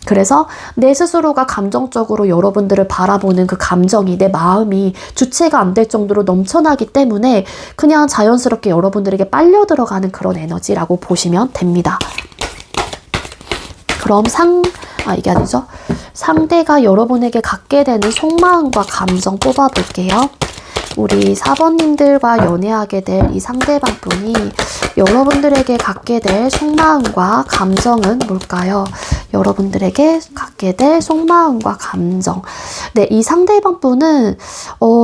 그래서 내 스스로가 감정적으로 여러분들을 바라보는 그 감정이, 내 마음이 주체가 안 될 정도로 넘쳐나기 때문에 그냥 자연스럽게 여러분들에게 빨려 들어가는 그런 에너지라고 보시면 됩니다. 그럼 이게 아니죠. 상대가 여러분에게 갖게 되는 속마음과 감정 뽑아볼게요. 우리 4번님들과 연애하게 될 이 상대방 분이 여러분들에게 갖게 될 속마음과 감정은 뭘까요? 여러분들에게 갖게 될 속마음과 감정. 네, 이 상대방 분은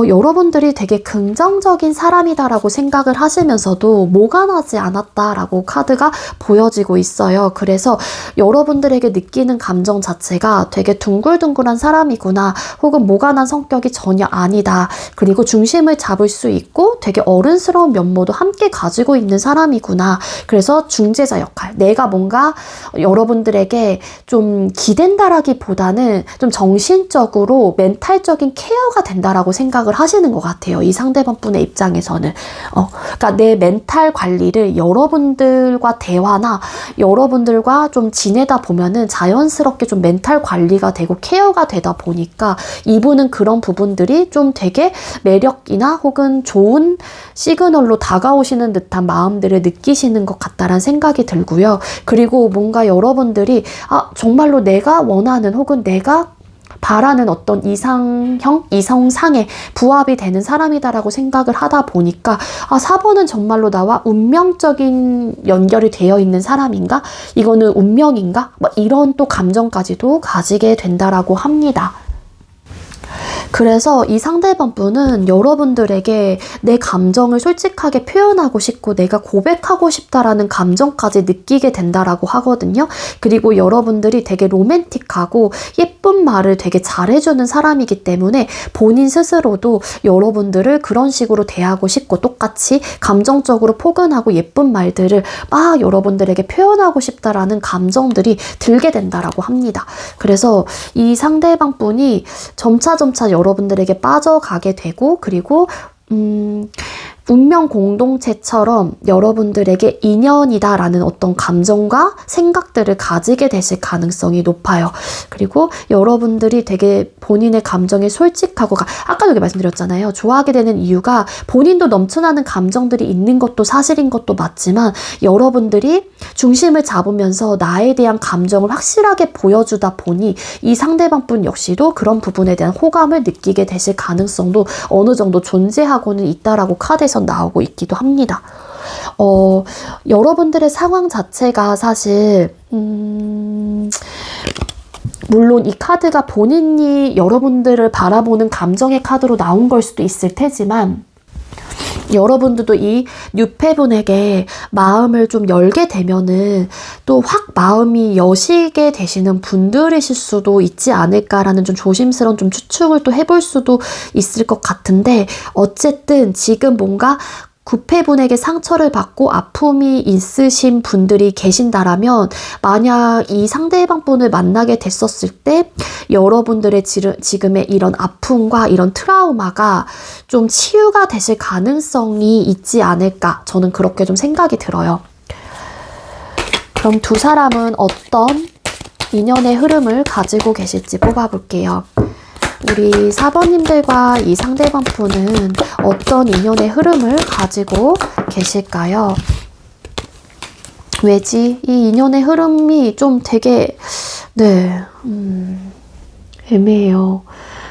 여러분들이 되게 긍정적인 사람이다라고 생각을 하시면서도 모가 나지 않았다라고 카드가 보여지고 있어요. 그래서 여러분들에게 느끼는 감정 자체가 되게 둥글둥글한 사람이구나, 혹은 모가 난 성격이 전혀 아니다. 그리고 중심을 잡을 수 있고 되게 어른스러운 면모도 함께 가지고 있는 사람이구나. 그래서 중재자 역할, 내가 뭔가 여러분들에게 좀 기댄다라기보다는 좀 정신적으로 멘탈적인 케어가 된다라고 생각을 하시는 것 같아요. 이 상대방 분의 입장에서는. 그러니까 내 멘탈 관리를 여러분들과 대화나 여러분들과 좀 지내다 보면은 자연스럽게 좀 멘탈 관리가 되고 케어가 되다 보니까 이분은 그런 부분들이 좀 되게 매력이나 혹은 좋은 시그널로 다가오시는 듯한 마음들을 느끼시는 것 같다라는 생각이 들고요. 그리고 뭔가 여러분들이 정말로 내가 원하는 혹은 내가 바라는 어떤 이성상의 부합이 되는 사람이다라고 생각을 하다 보니까 4번은 정말로 나와 운명적인 연결이 되어 있는 사람인가? 이거는 운명인가? 이런 또 감정까지도 가지게 된다라고 합니다. 그래서 이 상대방 분은 여러분들에게 내 감정을 솔직하게 표현하고 싶고 내가 고백하고 싶다라는 감정까지 느끼게 된다라고 하거든요. 그리고 여러분들이 되게 로맨틱하고 예쁜 말을 되게 잘해주는 사람이기 때문에 본인 스스로도 여러분들을 그런 식으로 대하고 싶고 똑같이 감정적으로 포근하고 예쁜 말들을 막 여러분들에게 표현하고 싶다라는 감정들이 들게 된다라고 합니다. 그래서 이 상대방 분이 점차 여러분들에게 빠져가게 되고, 그리고 운명 공동체처럼 여러분들에게 인연이다라는 어떤 감정과 생각들을 가지게 되실 가능성이 높아요. 그리고 여러분들이 되게 본인의 감정에 솔직하고, 아까도 여기 말씀드렸잖아요. 좋아하게 되는 이유가 본인도 넘쳐나는 감정들이 있는 것도 사실인 것도 맞지만 여러분들이 중심을 잡으면서 나에 대한 감정을 확실하게 보여주다 보니 이 상대방 분 역시도 그런 부분에 대한 호감을 느끼게 되실 가능성도 어느 정도 존재하고는 있다라고 카드에서 나오고 있기도 합니다. 여러분들의 상황 자체가 사실 물론 이 카드가 본인이 여러분들을 바라보는 감정의 카드로 나온 걸 수도 있을 테지만 여러분들도 이 뉴페분에게 마음을 좀 열게 되면은 또 확 마음이 여시게 되시는 분들이실 수도 있지 않을까라는 좀 조심스러운 좀 추측을 또 해볼 수도 있을 것 같은데, 어쨌든 지금 뭔가 구패분에게 상처를 받고 아픔이 있으신 분들이 계신다라면 만약 이 상대방 분을 만나게 됐었을 때 여러분들의 지금의 이런 아픔과 이런 트라우마가 좀 치유가 되실 가능성이 있지 않을까, 저는 그렇게 좀 생각이 들어요. 그럼 두 사람은 어떤 인연의 흐름을 가지고 계실지 뽑아볼게요. 우리 4번님들과 이 상대방 분은 어떤 인연의 흐름을 가지고 계실까요? 왜지? 이 인연의 흐름이 좀 되게 애매해요.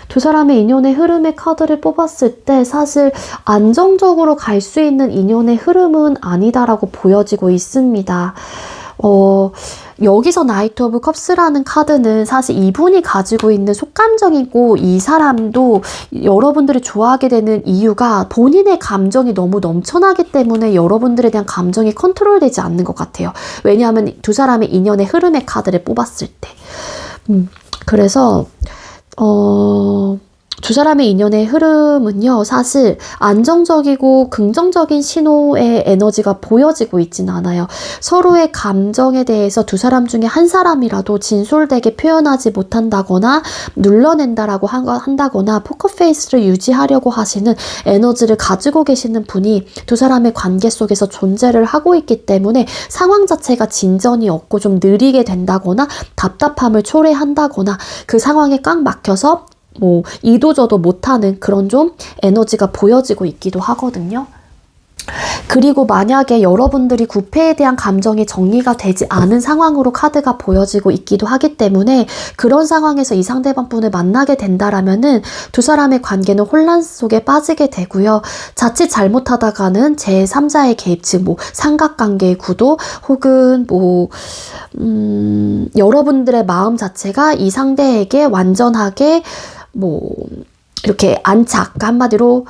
두 사람의 인연의 흐름의 카드를 뽑았을 때 사실 안정적으로 갈 수 있는 인연의 흐름은 아니다라고 보여지고 있습니다. 여기서 나이트 오브 컵스라는 카드는 사실 이분이 가지고 있는 속감정이고 이 사람도 여러분들이 좋아하게 되는 이유가 본인의 감정이 너무 넘쳐나기 때문에 여러분들에 대한 감정이 컨트롤되지 않는 것 같아요. 왜냐하면 두 사람의 인연의 흐름의 카드를 뽑았을 때. 그래서 두 사람의 인연의 흐름은요, 사실 안정적이고 긍정적인 신호의 에너지가 보여지고 있진 않아요. 서로의 감정에 대해서 두 사람 중에 한 사람이라도 진솔되게 표현하지 못한다거나 눌러낸다라고 한다거나 포커페이스를 유지하려고 하시는 에너지를 가지고 계시는 분이 두 사람의 관계 속에서 존재를 하고 있기 때문에 상황 자체가 진전이 없고 좀 느리게 된다거나 답답함을 초래한다거나 그 상황에 꽉 막혀서 이도저도 못하는 그런 좀 에너지가 보여지고 있기도 하거든요. 그리고 만약에 여러분들이 구패에 대한 감정이 정리가 되지 않은 상황으로 카드가 보여지고 있기도 하기 때문에 그런 상황에서 이 상대방 분을 만나게 된다라면은 두 사람의 관계는 혼란 속에 빠지게 되고요. 자칫 잘못하다가는 제3자의 개입, 즉 삼각관계의 구도 혹은 여러분들의 마음 자체가 이 상대에게 완전하게 이렇게 한마디로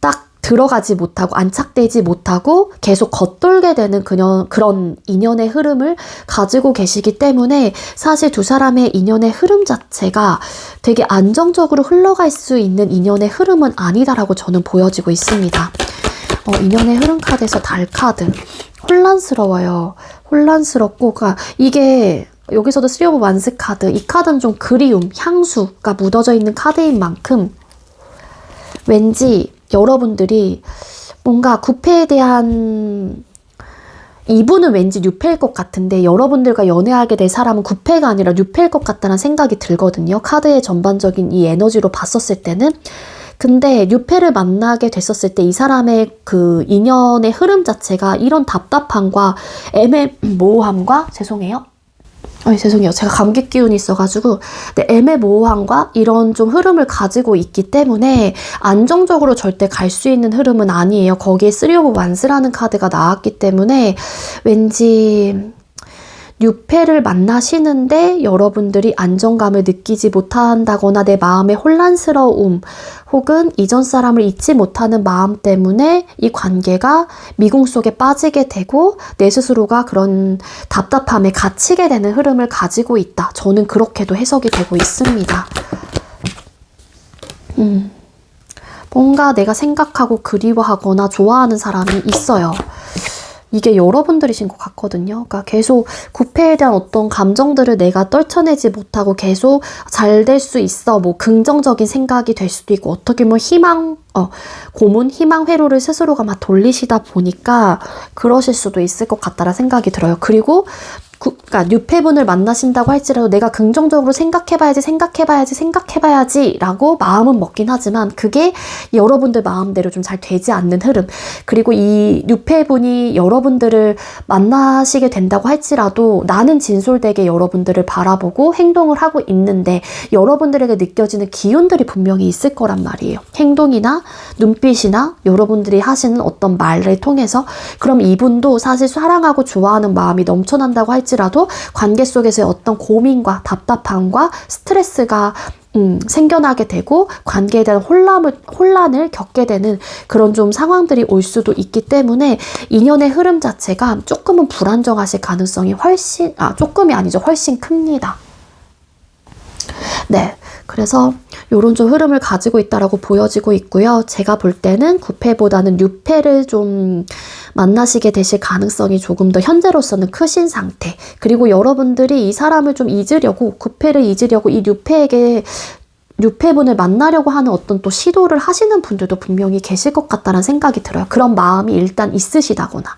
딱 들어가지 못하고 안착되지 못하고 계속 겉돌게 되는 그런 인연의 흐름을 가지고 계시기 때문에 사실 두 사람의 인연의 흐름 자체가 되게 안정적으로 흘러갈 수 있는 인연의 흐름은 아니다라고 저는 보여지고 있습니다. 인연의 흐름 카드에서 달 카드. 혼란스러워요. 혼란스럽고, 그러니까 이게 여기서도 쓰리 오브 완스 카드. 이 카드는 좀 그리움, 향수가 묻어져 있는 카드인 만큼 왠지 여러분들이 뭔가 구패에 대한 이분은 왠지 뉴패일 것 같은데 여러분들과 연애하게 될 사람은 구패가 아니라 뉴패일 것 같다는 생각이 들거든요. 카드의 전반적인 이 에너지로 봤었을 때는. 근데 뉴패를 만나게 됐었을 때 이 사람의 그 인연의 흐름 자체가 이런 답답함과 애매모호함과 죄송해요. 제가 감기 기운이 있어가지고 애매모호함과 이런 좀 흐름을 가지고 있기 때문에 안정적으로 절대 갈 수 있는 흐름은 아니에요. 거기에 쓰리 오브 완스라는 카드가 나왔기 때문에 왠지 뉴패를 만나시는데 여러분들이 안정감을 느끼지 못한다거나 내 마음의 혼란스러움 혹은 이전 사람을 잊지 못하는 마음 때문에 이 관계가 미궁 속에 빠지게 되고 내 스스로가 그런 답답함에 갇히게 되는 흐름을 가지고 있다. 저는 그렇게도 해석이 되고 있습니다. 뭔가 내가 생각하고 그리워하거나 좋아하는 사람이 있어요. 이게 여러분들이신 것 같거든요. 그러니까 계속 구패에 대한 어떤 감정들을 내가 떨쳐내지 못하고 계속 잘 될 수 있어. 긍정적인 생각이 될 수도 있고 어떻게 보면 고문, 희망 회로를 스스로가 막 돌리시다 보니까 그러실 수도 있을 것 같다라는 생각이 들어요. 그리고 그러니까 뉴패분을 만나신다고 할지라도 내가 긍정적으로 생각해봐야지 라고 마음은 먹긴 하지만 그게 여러분들 마음대로 좀 잘 되지 않는 흐름. 그리고 이 뉴패분이 여러분들을 만나시게 된다고 할지라도 나는 진솔되게 여러분들을 바라보고 행동을 하고 있는데 여러분들에게 느껴지는 기운들이 분명히 있을 거란 말이에요. 행동이나 눈빛이나 여러분들이 하시는 어떤 말을 통해서. 그럼 이분도 사실 사랑하고 좋아하는 마음이 넘쳐난다고 할지라도 관계 속에서의 어떤 고민과 답답함과 스트레스가 생겨나게 되고 관계에 대한 혼란을 겪게 되는 그런 좀 상황들이 올 수도 있기 때문에 인연의 흐름 자체가 조금은 불안정하실 가능성이 조금이 아니죠. 훨씬 큽니다. 네. 그래서 요런 좀 흐름을 가지고 있다라고 보여지고 있고요. 제가 볼 때는 구패보다는 뉴패를 좀 만나시게 되실 가능성이 조금 더 현재로서는 크신 상태. 그리고 여러분들이 이 사람을 좀 잊으려고, 구패를 잊으려고 이 뉴패분을 만나려고 하는 어떤 또 시도를 하시는 분들도 분명히 계실 것 같다는 생각이 들어요. 그런 마음이 일단 있으시다거나.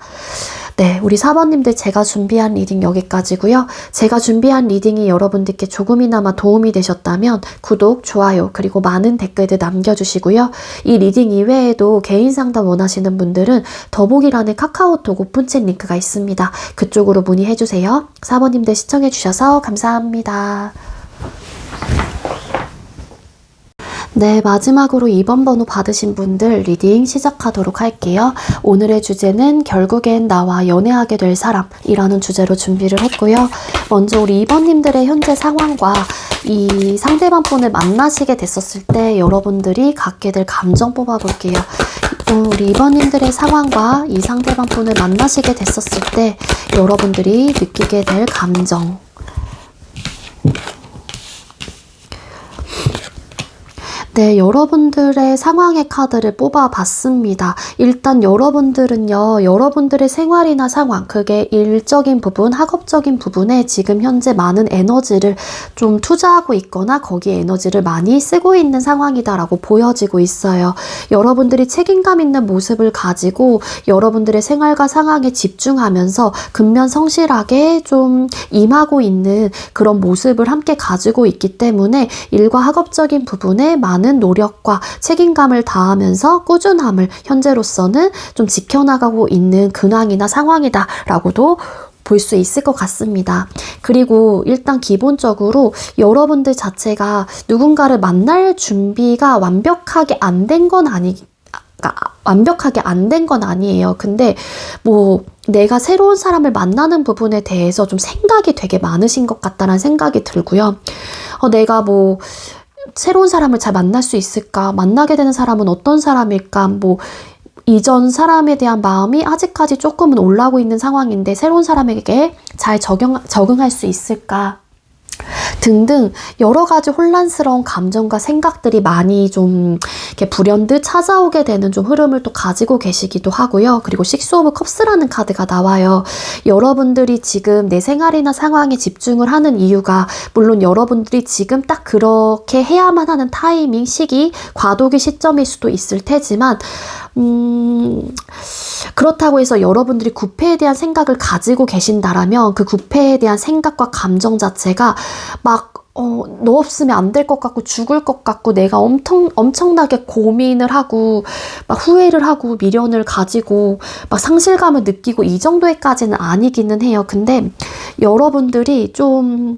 네, 우리 4번님들 제가 준비한 리딩 여기까지고요. 제가 준비한 리딩이 여러분들께 조금이나마 도움이 되셨다면 구독, 좋아요, 그리고 많은 댓글들 남겨주시고요. 이 리딩 이외에도 개인 상담 원하시는 분들은 더보기란에 카카오톡 오픈챗 링크가 있습니다. 그쪽으로 문의해주세요. 4번님들 시청해주셔서 감사합니다. 네, 마지막으로 2번 번호 받으신 분들 리딩 시작하도록 할게요. 오늘의 주제는 결국엔 나와 연애하게 될 사람이라는 주제로 준비를 했고요. 먼저 우리 2번님들의 현재 상황과 이 상대방 분을 만나시게 됐었을 때 여러분들이 갖게 될 감정 뽑아볼게요. 우리 2번님들의 상황과 이 상대방 분을 만나시게 됐었을 때 여러분들이 느끼게 될 감정. 네, 여러분들의 상황의 카드를 뽑아봤습니다. 일단 여러분들은요, 여러분들의 생활이나 상황, 그게 일적인 부분, 학업적인 부분에 지금 현재 많은 에너지를 좀 투자하고 있거나 거기에 에너지를 많이 쓰고 있는 상황이다라고 보여지고 있어요. 여러분들이 책임감 있는 모습을 가지고 여러분들의 생활과 상황에 집중하면서 근면성실하게 좀 임하고 있는 그런 모습을 함께 가지고 있기 때문에 일과 학업적인 부분에 많은 노력과 책임감을 다하면서 꾸준함을 현재로서는 좀 지켜나가고 있는 근황이나 상황이다 라고도 볼 수 있을 것 같습니다. 그리고 일단 기본적으로 여러분들 자체가 누군가를 만날 준비가 완벽하게 안 된 건 아니에요. 근데 뭐 내가 새로운 사람을 만나는 부분에 대해서 좀 생각이 되게 많으신 것 같다는 생각이 들고요. 내가 뭐 새로운 사람을 잘 만날 수 있을까? 만나게 되는 사람은 어떤 사람일까? 뭐 이전 사람에 대한 마음이 아직까지 조금은 올라오고 있는 상황인데 새로운 사람에게 잘 적응할 수 있을까? 등등 여러 가지 혼란스러운 감정과 생각들이 많이 좀 이렇게 불현듯 찾아오게 되는 좀 흐름을 또 가지고 계시기도 하고요. 그리고 식스 오브 컵스라는 카드가 나와요. 여러분들이 지금 내 생활이나 상황에 집중을 하는 이유가 물론 여러분들이 지금 딱 그렇게 해야만 하는 타이밍, 시기, 과도기 시점일 수도 있을 테지만 그렇다고 해서 여러분들이 구패에 대한 생각을 가지고 계신다라면 그 구패에 대한 생각과 감정 자체가 막 너 없으면 안 될 것 같고 죽을 것 같고 내가 엄청나게 고민을 하고 막 후회를 하고 미련을 가지고 막 상실감을 느끼고 이 정도의까지는 아니기는 해요. 근데 여러분들이 좀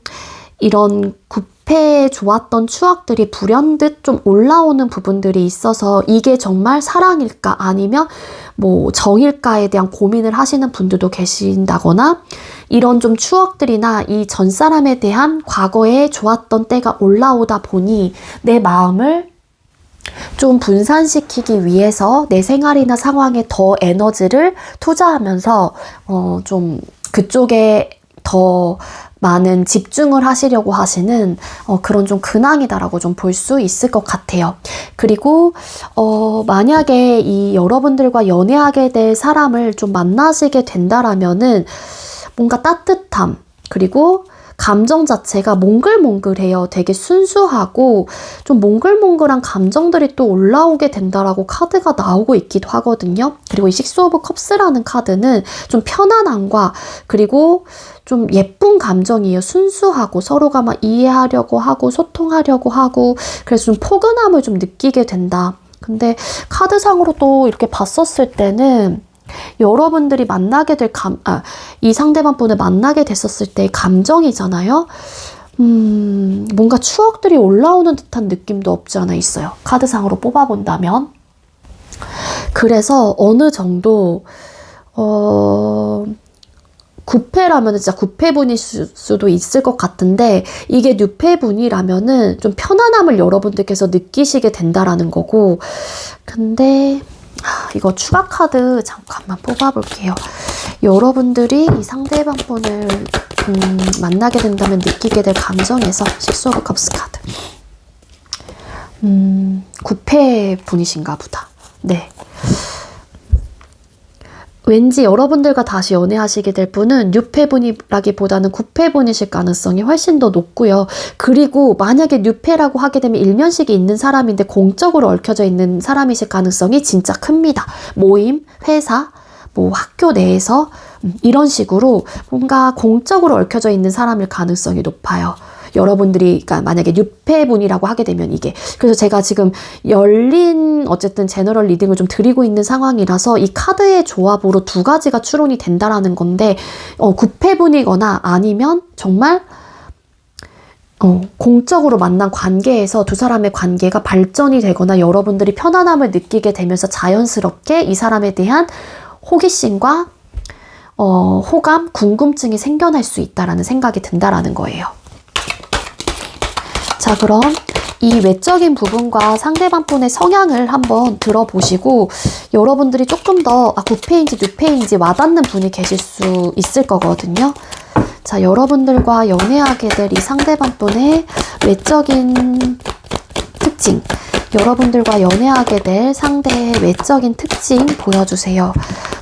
이런 구패에 좋았던 추억들이 불현듯 좀 올라오는 부분들이 있어서 이게 정말 사랑일까 아니면 뭐 정일까에 대한 고민을 하시는 분들도 계신다거나 이런 좀 추억들이나 이 전 사람에 대한 과거에 좋았던 때가 올라오다 보니 내 마음을 좀 분산시키기 위해서 내 생활이나 상황에 더 에너지를 투자하면서 좀 그쪽에 더 많은 집중을 하시려고 하시는 그런 좀 근황이다라고 좀 볼 수 있을 것 같아요. 그리고 만약에 이 여러분들과 연애하게 될 사람을 좀 만나시게 된다라면은 뭔가 따뜻함 그리고 감정 자체가 몽글몽글해요. 되게 순수하고 좀 몽글몽글한 감정들이 또 올라오게 된다라고 카드가 나오고 있기도 하거든요. 그리고 이 식스 오브 컵스라는 카드는 좀 편안함과 그리고 좀 예쁜 감정이에요. 순수하고 서로가 막 이해하려고 하고 소통하려고 하고 그래서 좀 포근함을 좀 느끼게 된다. 근데 카드상으로 또 이렇게 봤었을 때는 여러분들이 만나게 될 이 상대방 분을 만나게 됐었을 때의 감정이잖아요. 뭔가 추억들이 올라오는 듯한 느낌도 없지 않아 있어요. 카드상으로 뽑아본다면. 그래서 어느 정도 구패라면 진짜 구패분일 수도 있을 것 같은데 이게 뉴패분이라면은 좀 편안함을 여러분들께서 느끼시게 된다라는 거고 근데 이거 추가 카드 잠깐만 뽑아볼게요. 여러분들이 이 상대방 분을 만나게 된다면 느끼게 될 감정에서 식스 오브 컵스 카드. 구패 분이신가 보다. 네. 왠지 여러분들과 다시 연애하시게 될 분은 뉴패분이라기보다는 구패분이실 가능성이 훨씬 더 높고요. 그리고 만약에 뉴패라고 하게 되면 일면식이 있는 사람인데 공적으로 얽혀져 있는 사람이실 가능성이 진짜 큽니다. 모임, 회사, 뭐 학교 내에서 이런 식으로 뭔가 공적으로 얽혀져 있는 사람일 가능성이 높아요. 여러분들이 그러니까 만약에 뉴패분이라고 하게 되면 이게 그래서 제가 지금 열린 어쨌든 제너럴 리딩을 좀 드리고 있는 상황이라서 이 카드의 조합으로 두 가지가 추론이 된다라는 건데 구패분이거나 아니면 정말 공적으로 만난 관계에서 두 사람의 관계가 발전이 되거나 여러분들이 편안함을 느끼게 되면서 자연스럽게 이 사람에 대한 호기심과 호감, 궁금증이 생겨날 수 있다라는 생각이 든다라는 거예요. 자, 그럼 이 외적인 부분과 상대방 분의 성향을 한번 들어보시고 여러분들이 조금 더 9패인지 6패인지 와닿는 분이 계실 수 있을 거거든요. 자, 여러분들과 연애하게 될 이 상대방 분의 외적인 특징, 여러분들과 연애하게 될 상대의 외적인 특징 보여주세요.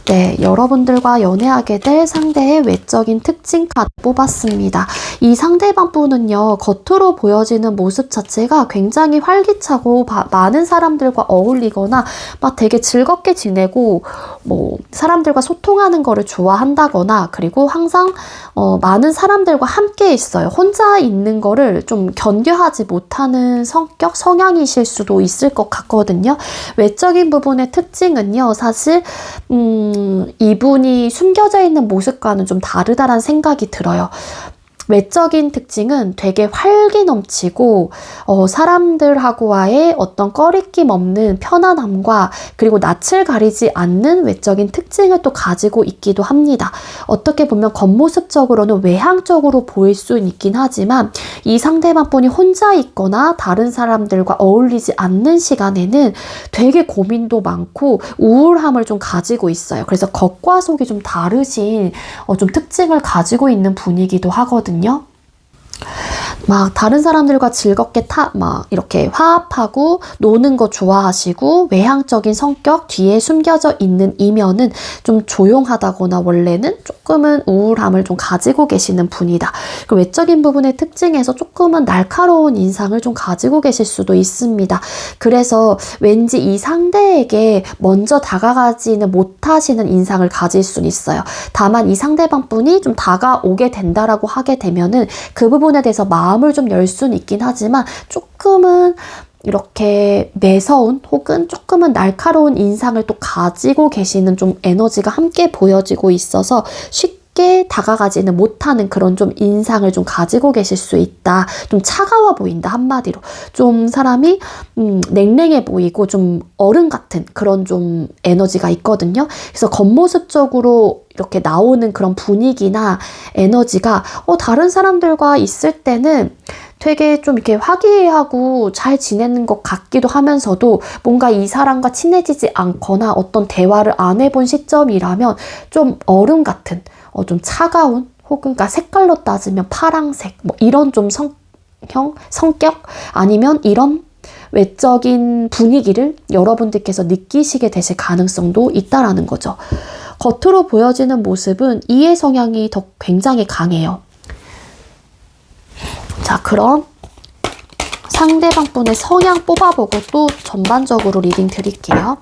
네, 여러분들과 연애하게 될 상대의 외적인 특징 카드 뽑았습니다. 이 상대방 분은요, 겉으로 보여지는 모습 자체가 굉장히 활기차고 많은 사람들과 어울리거나 막 되게 즐겁게 지내고 사람들과 소통하는 거를 좋아한다거나 그리고 항상 많은 사람들과 함께 있어요. 혼자 있는 거를 좀 견뎌하지 못하는 성격, 성향이실 수도 있을 것 같거든요. 외적인 부분의 특징은요, 사실 이분이 숨겨져 있는 모습과는 좀 다르다라는 생각이 들어요. 외적인 특징은 되게 활기 넘치고 사람들하고와의 어떤 꺼리낌 없는 편안함과 그리고 낯을 가리지 않는 외적인 특징을 또 가지고 있기도 합니다. 어떻게 보면 겉모습적으로는 외향적으로 보일 수 있긴 하지만 이 상대방 분이 혼자 있거나 다른 사람들과 어울리지 않는 시간에는 되게 고민도 많고 우울함을 좀 가지고 있어요. 그래서 겉과 속이 좀 다르신 좀 특징을 가지고 있는 분이기도 하거든요. 막 다른 사람들과 즐겁게 이렇게 화합하고 노는 거 좋아하시고 외향적인 성격 뒤에 숨겨져 있는 이면은 좀 조용하다거나 원래는 조금은 우울함을 좀 가지고 계시는 분이다. 그 외적인 부분의 특징에서 조금은 날카로운 인상을 좀 가지고 계실 수도 있습니다. 그래서 왠지 이 상대에게 먼저 다가가지는 못하시는 인상을 가질 수는 있어요. 다만 이 상대방 분이 좀 다가오게 된다라고 하게 되면은 그 부분에 대해서 마음을 좀 열 수는 있긴 하지만 조금은 이렇게 매서운 혹은 조금은 날카로운 인상을 또 가지고 계시는 좀 에너지가 함께 보여지고 있어서 쉽게 다가가지는 못하는 그런 좀 인상을 좀 가지고 계실 수 있다. 좀 차가워 보인다, 한마디로. 좀 사람이 냉랭해 보이고 좀 어른 같은 그런 좀 에너지가 있거든요. 그래서 겉모습적으로 이렇게 나오는 그런 분위기나 에너지가 다른 사람들과 있을 때는 되게 좀 이렇게 화기애애하고 잘 지내는 것 같기도 하면서도 뭔가 이 사람과 친해지지 않거나 어떤 대화를 안 해본 시점이라면 좀 어른 같은 좀 차가운 혹은 그러니까 색깔로 따지면 파랑색 이런 좀 성격 아니면 이런 외적인 분위기를 여러분들께서 느끼시게 되실 가능성도 있다라는 거죠. 겉으로 보여지는 모습은 이해 성향이 더 굉장히 강해요. 자, 그럼 상대방 분의 성향 뽑아보고 또 전반적으로 리딩 드릴게요.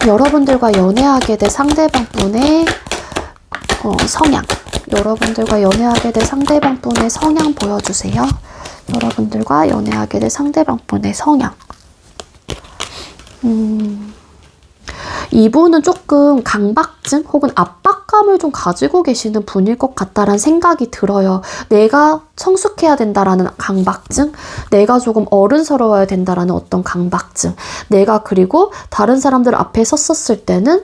여러분들과 연애하게 될 상대방 분의 성향. 여러분들과 연애하게 될 상대방 분의 성향 보여주세요. 여러분들과 연애하게 될 상대방 분의 성향. 이분은 조금 강박증 혹은 압박감을 좀 가지고 계시는 분일 것 같다라는 생각이 들어요. 내가 성숙해야 된다라는 강박증, 내가 조금 어른스러워야 된다라는 어떤 강박증, 내가 그리고 다른 사람들 앞에 섰었을 때는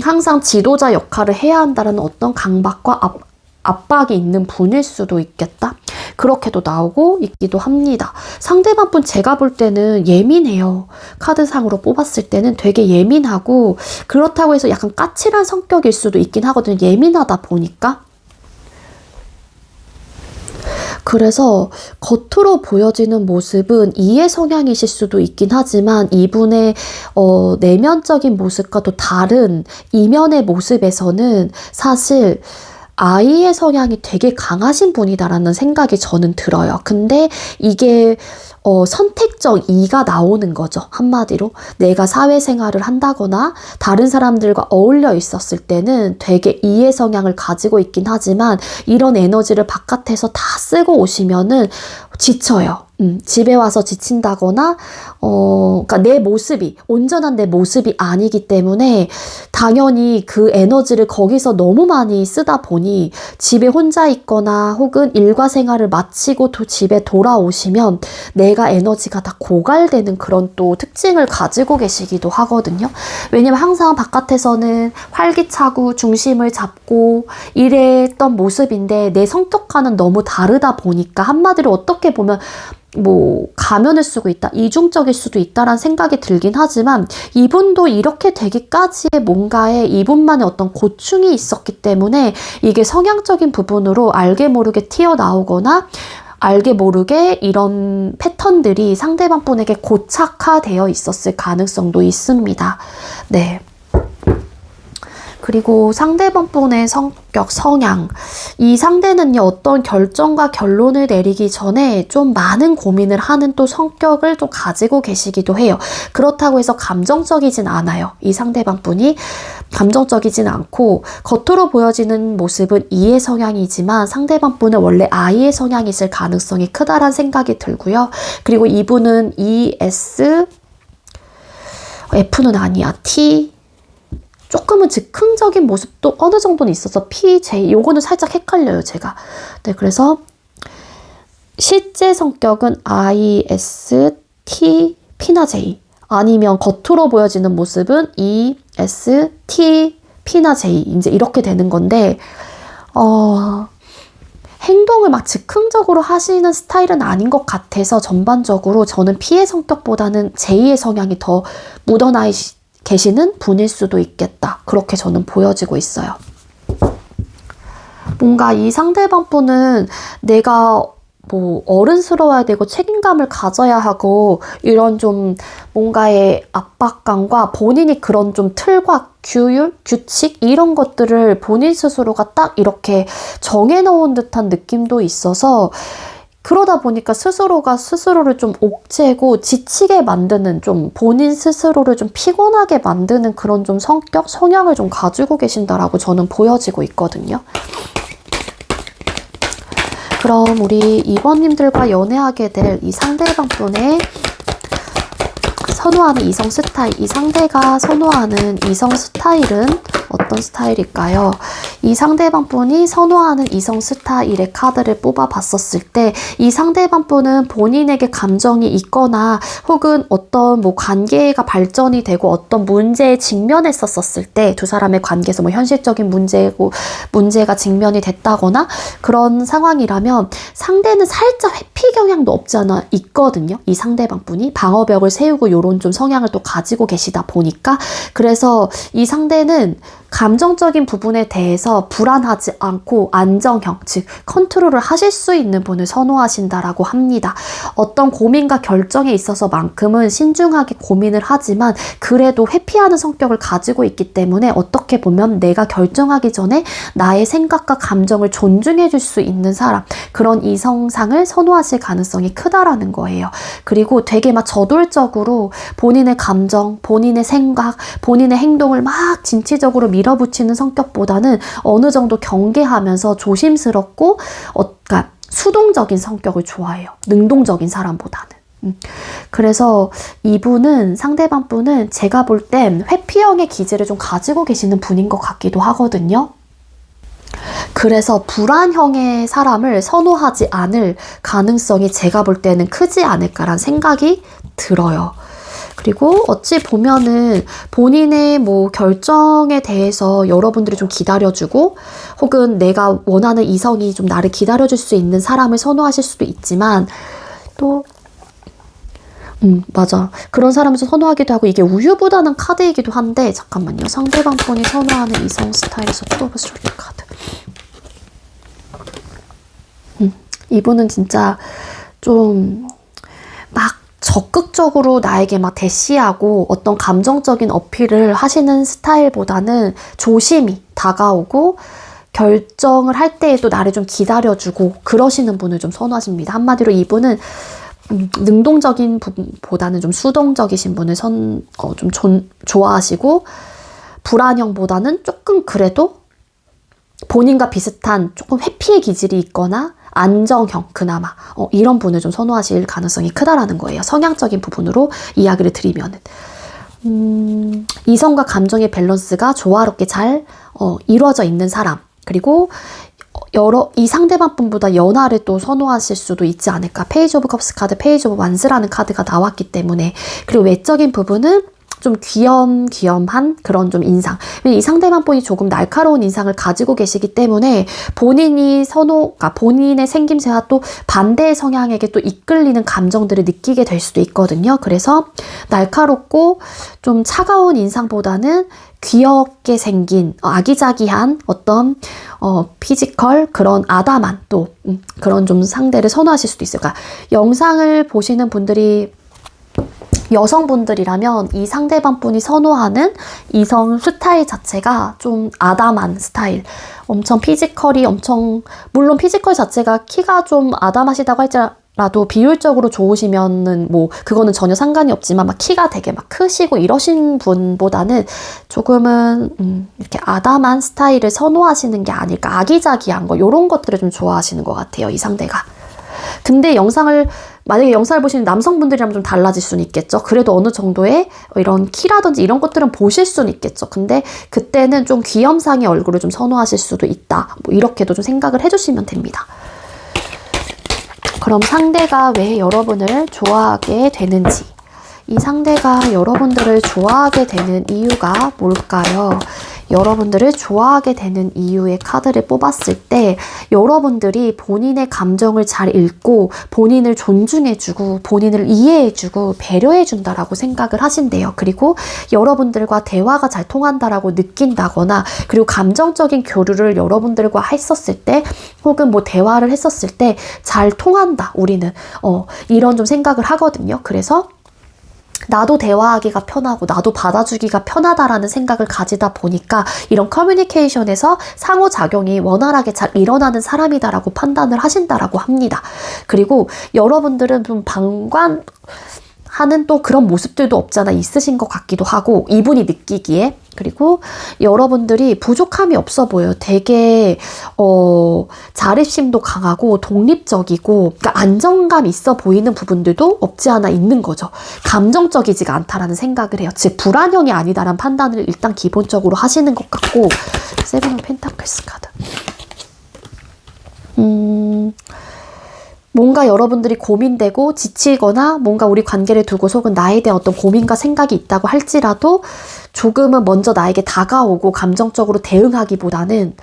항상 지도자 역할을 해야 한다는 어떤 강박과 압박이 있는 분일 수도 있겠다. 그렇게도 나오고 있기도 합니다. 상대방 분 제가 볼 때는 예민해요. 카드상으로 뽑았을 때는 되게 예민하고 그렇다고 해서 약간 까칠한 성격일 수도 있긴 하거든요. 예민하다 보니까. 그래서 겉으로 보여지는 모습은 이해 성향이실 수도 있긴 하지만 이분의 내면적인 모습과 또 다른 이면의 모습에서는 사실 아이의 성향이 되게 강하신 분이다라는 생각이 저는 들어요. 근데 이게 선택적 이가 나오는 거죠. 한마디로 내가 사회생활을 한다거나 다른 사람들과 어울려 있었을 때는 되게 이의 성향을 가지고 있긴 하지만 이런 에너지를 바깥에서 다 쓰고 오시면은 지쳐요. 집에 와서 지친다거나, 그러니까 내 모습이, 온전한 내 모습이 아니기 때문에 당연히 그 에너지를 거기서 너무 많이 쓰다 보니 집에 혼자 있거나 혹은 일과 생활을 마치고 집에 돌아오시면 내가 에너지가 다 고갈되는 그런 또 특징을 가지고 계시기도 하거든요. 왜냐면 항상 바깥에서는 활기차고 중심을 잡고 이랬던 모습인데 내 성격과는 너무 다르다 보니까 한마디로 어떻게 보면 가면을 쓰고 있다, 이중적일 수도 있다라는 생각이 들긴 하지만 이분도 이렇게 되기까지의 뭔가에 이분만의 어떤 고충이 있었기 때문에 이게 성향적인 부분으로 알게 모르게 튀어나오거나 알게 모르게 이런 패턴들이 상대방 분에게 고착화되어 있었을 가능성도 있습니다. 네. 그리고 상대방 분의 성격, 성향. 이 상대는요, 어떤 결정과 결론을 내리기 전에 좀 많은 고민을 하는 또 성격을 또 가지고 계시기도 해요. 그렇다고 해서 감정적이진 않아요. 이 상대방 분이 감정적이진 않고 겉으로 보여지는 모습은 E의 성향이지만 상대방 분은 원래 I의 성향이 있을 가능성이 크다란 생각이 들고요. 그리고 이분은 ES, F는 아니야. T, 조금은 즉흥적인 모습도 어느 정도는 있어서 PJ, 요거는 살짝 헷갈려요, 제가. 네, 그래서 실제 성격은 IST, P나 J. 아니면 겉으로 보여지는 모습은 EST, P나 J. 이제 이렇게 되는 건데, 행동을 막 즉흥적으로 하시는 스타일은 아닌 것 같아서 전반적으로 저는 P의 성격보다는 J의 성향이 더 묻어나 계시는 분일 수도 있겠다. 그렇게 저는 보여지고 있어요. 뭔가 이 상대방 분은 내가 어른스러워야 되고 책임감을 가져야 하고 이런 좀 뭔가의 압박감과 본인이 그런 좀 틀과 규율, 규칙 이런 것들을 본인 스스로가 딱 이렇게 정해놓은 듯한 느낌도 있어서 그러다 보니까 스스로가 스스로를 좀 옥죄고 지치게 만드는 좀 본인 스스로를 좀 피곤하게 만드는 그런 좀 성격, 성향을 좀 가지고 계신다라고 저는 보여지고 있거든요. 그럼 우리 2번님들과 연애하게 될 이 상대방 분의 선호하는 이성 스타일, 이 상대가 선호하는 이성 스타일은 어떤 스타일일까요? 이 상대방 분이 선호하는 이성 스타일의 카드를 뽑아봤었을 때 이 상대방 분은 본인에게 감정이 있거나 혹은 어떤 관계가 발전이 되고 어떤 문제에 직면했었을 때 두 사람의 관계에서 현실적인 문제가 직면이 됐다거나 그런 상황이라면 상대는 살짝 회피 경향도 없지 않아 있거든요. 이 상대방 분이 방어벽을 세우고 요런 좀 성향을 또 가지고 계시다 보니까 그래서 이 상대는 감정적인 부분에 대해서 불안하지 않고 안정형, 즉 컨트롤을 하실 수 있는 분을 선호하신다라고 합니다. 어떤 고민과 결정에 있어서만큼은 신중하게 고민을 하지만 그래도 회피하는 성격을 가지고 있기 때문에 어떻게 보면 내가 결정하기 전에 나의 생각과 감정을 존중해 줄 수 있는 사람, 그런 이성상을 선호하실 가능성이 크다라는 거예요. 그리고 되게 막 저돌적으로 본인의 감정, 본인의 생각, 본인의 행동을 막 진취적으로 밀어붙이는 성격보다는 어느 정도 경계하면서 조심스럽고 그러니까 수동적인 성격을 좋아해요. 능동적인 사람보다는. 그래서 이분은 상대방 분은 제가 볼 땐 회피형의 기질을 좀 가지고 계시는 분인 것 같기도 하거든요. 그래서 불안형의 사람을 선호하지 않을 가능성이 제가 볼 때는 크지 않을까라는 생각이 들어요. 그리고 어찌 보면은 본인의 결정에 대해서 여러분들이 좀 기다려주고 혹은 내가 원하는 이성이 좀 나를 기다려줄 수 있는 사람을 선호하실 수도 있지만 또 맞아. 그런 사람을 선호하기도 하고 이게 우유부단한 카드이기도 한데 잠깐만요. 상대방 분이 선호하는 이성 스타일에서 뽑았을 때 카드. 이분은 진짜 좀 막 적극적으로 나에게 막 대시하고 어떤 감정적인 어필을 하시는 스타일보다는 조심히 다가오고 결정을 할 때에도 나를 좀 기다려주고 그러시는 분을 좀 선호하십니다. 한마디로 이분은 능동적인 부분보다는 좀 수동적이신 분을 좋아하시고 불안형보다는 조금 그래도 본인과 비슷한 조금 회피의 기질이 있거나 안정형 그나마 이런 분을 좀 선호하실 가능성이 크다라는 거예요. 성향적인 부분으로 이야기를 드리면은 이성과 감정의 밸런스가 조화롭게 잘 이루어져 있는 사람, 그리고 이 상대방 분보다 연하를 또 선호하실 수도 있지 않을까. 페이지 오브 컵스 카드, 페이지 오브 완스라는 카드가 나왔기 때문에. 그리고 외적인 부분은 좀 귀염귀염한 그런 좀 인상. 이 상대방 분이 조금 날카로운 인상을 가지고 계시기 때문에 본인의 생김새와 또 반대의 성향에게 또 이끌리는 감정들을 느끼게 될 수도 있거든요. 그래서 날카롭고 좀 차가운 인상보다는 귀엽게 생긴 아기자기한 어떤 피지컬 그런 아담한 또 그런 좀 상대를 선호하실 수도 있어요. 그러니까 영상을 보시는 분들이 여성분들이라면 이 상대방 분이 선호하는 이성 스타일 자체가 좀 아담한 스타일, 엄청 피지컬이 물론 피지컬 자체가 키가 좀 아담하시다고 할지라도 비율적으로 좋으시면은 뭐 그거는 전혀 상관이 없지만 막 키가 되게 막 크시고 이러신 분보다는 조금은 이렇게 아담한 스타일을 선호하시는 게 아닐까. 아기자기한 거 이런 것들을 좀 좋아하시는 것 같아요, 이 상대가. 근데 만약에 영상을 보시는 남성분들이라면 좀 달라질 수는 있겠죠. 그래도 어느 정도의 이런 키라든지 이런 것들은 보실 수는 있겠죠. 근데 그때는 좀 귀염상의 얼굴을 좀 선호하실 수도 있다. 뭐 이렇게도 좀 생각을 해주시면 됩니다. 그럼 상대가 왜 여러분을 좋아하게 되는지, 이 상대가 여러분들을 좋아하게 되는 이유가 뭘까요? 여러분들을 좋아하게 되는 이유의 카드를 뽑았을 때 여러분들이 본인의 감정을 잘 읽고 본인을 존중해주고 본인을 이해해주고 배려해준다라고 생각을 하신대요. 그리고 여러분들과 대화가 잘 통한다라고 느낀다거나, 그리고 감정적인 교류를 여러분들과 했었을 때 혹은 뭐 대화를 했었을 때 잘 통한다, 우리는 이런 좀 생각을 하거든요. 그래서 나도 대화하기가 편하고 나도 받아주기가 편하다라는 생각을 가지다 보니까 이런 커뮤니케이션에서 상호작용이 원활하게 잘 일어나는 사람이다라고 판단을 하신다라고 합니다. 그리고 여러분들은 좀 방관하는 또 그런 모습들도 없잖아 있으신 것 같기도 하고, 이분이 느끼기에. 그리고 여러분들이 부족함이 없어 보여요. 되게 자립심도 강하고 독립적이고, 그러니까 안정감 있어 보이는 부분들도 없지 않아 있는 거죠. 감정적이지가 않다라는 생각을 해요. 즉 불안형이 아니다라는 판단을 일단 기본적으로 하시는 것 같고. 세븐 오브 펜타클스 카드. 뭔가 여러분들이 고민되고 지치거나 뭔가 우리 관계를 두고 혹은 나에 대한 어떤 고민과 생각이 있다고 할지라도 조금은 먼저 나에게 다가오고 감정적으로 대응하기보다는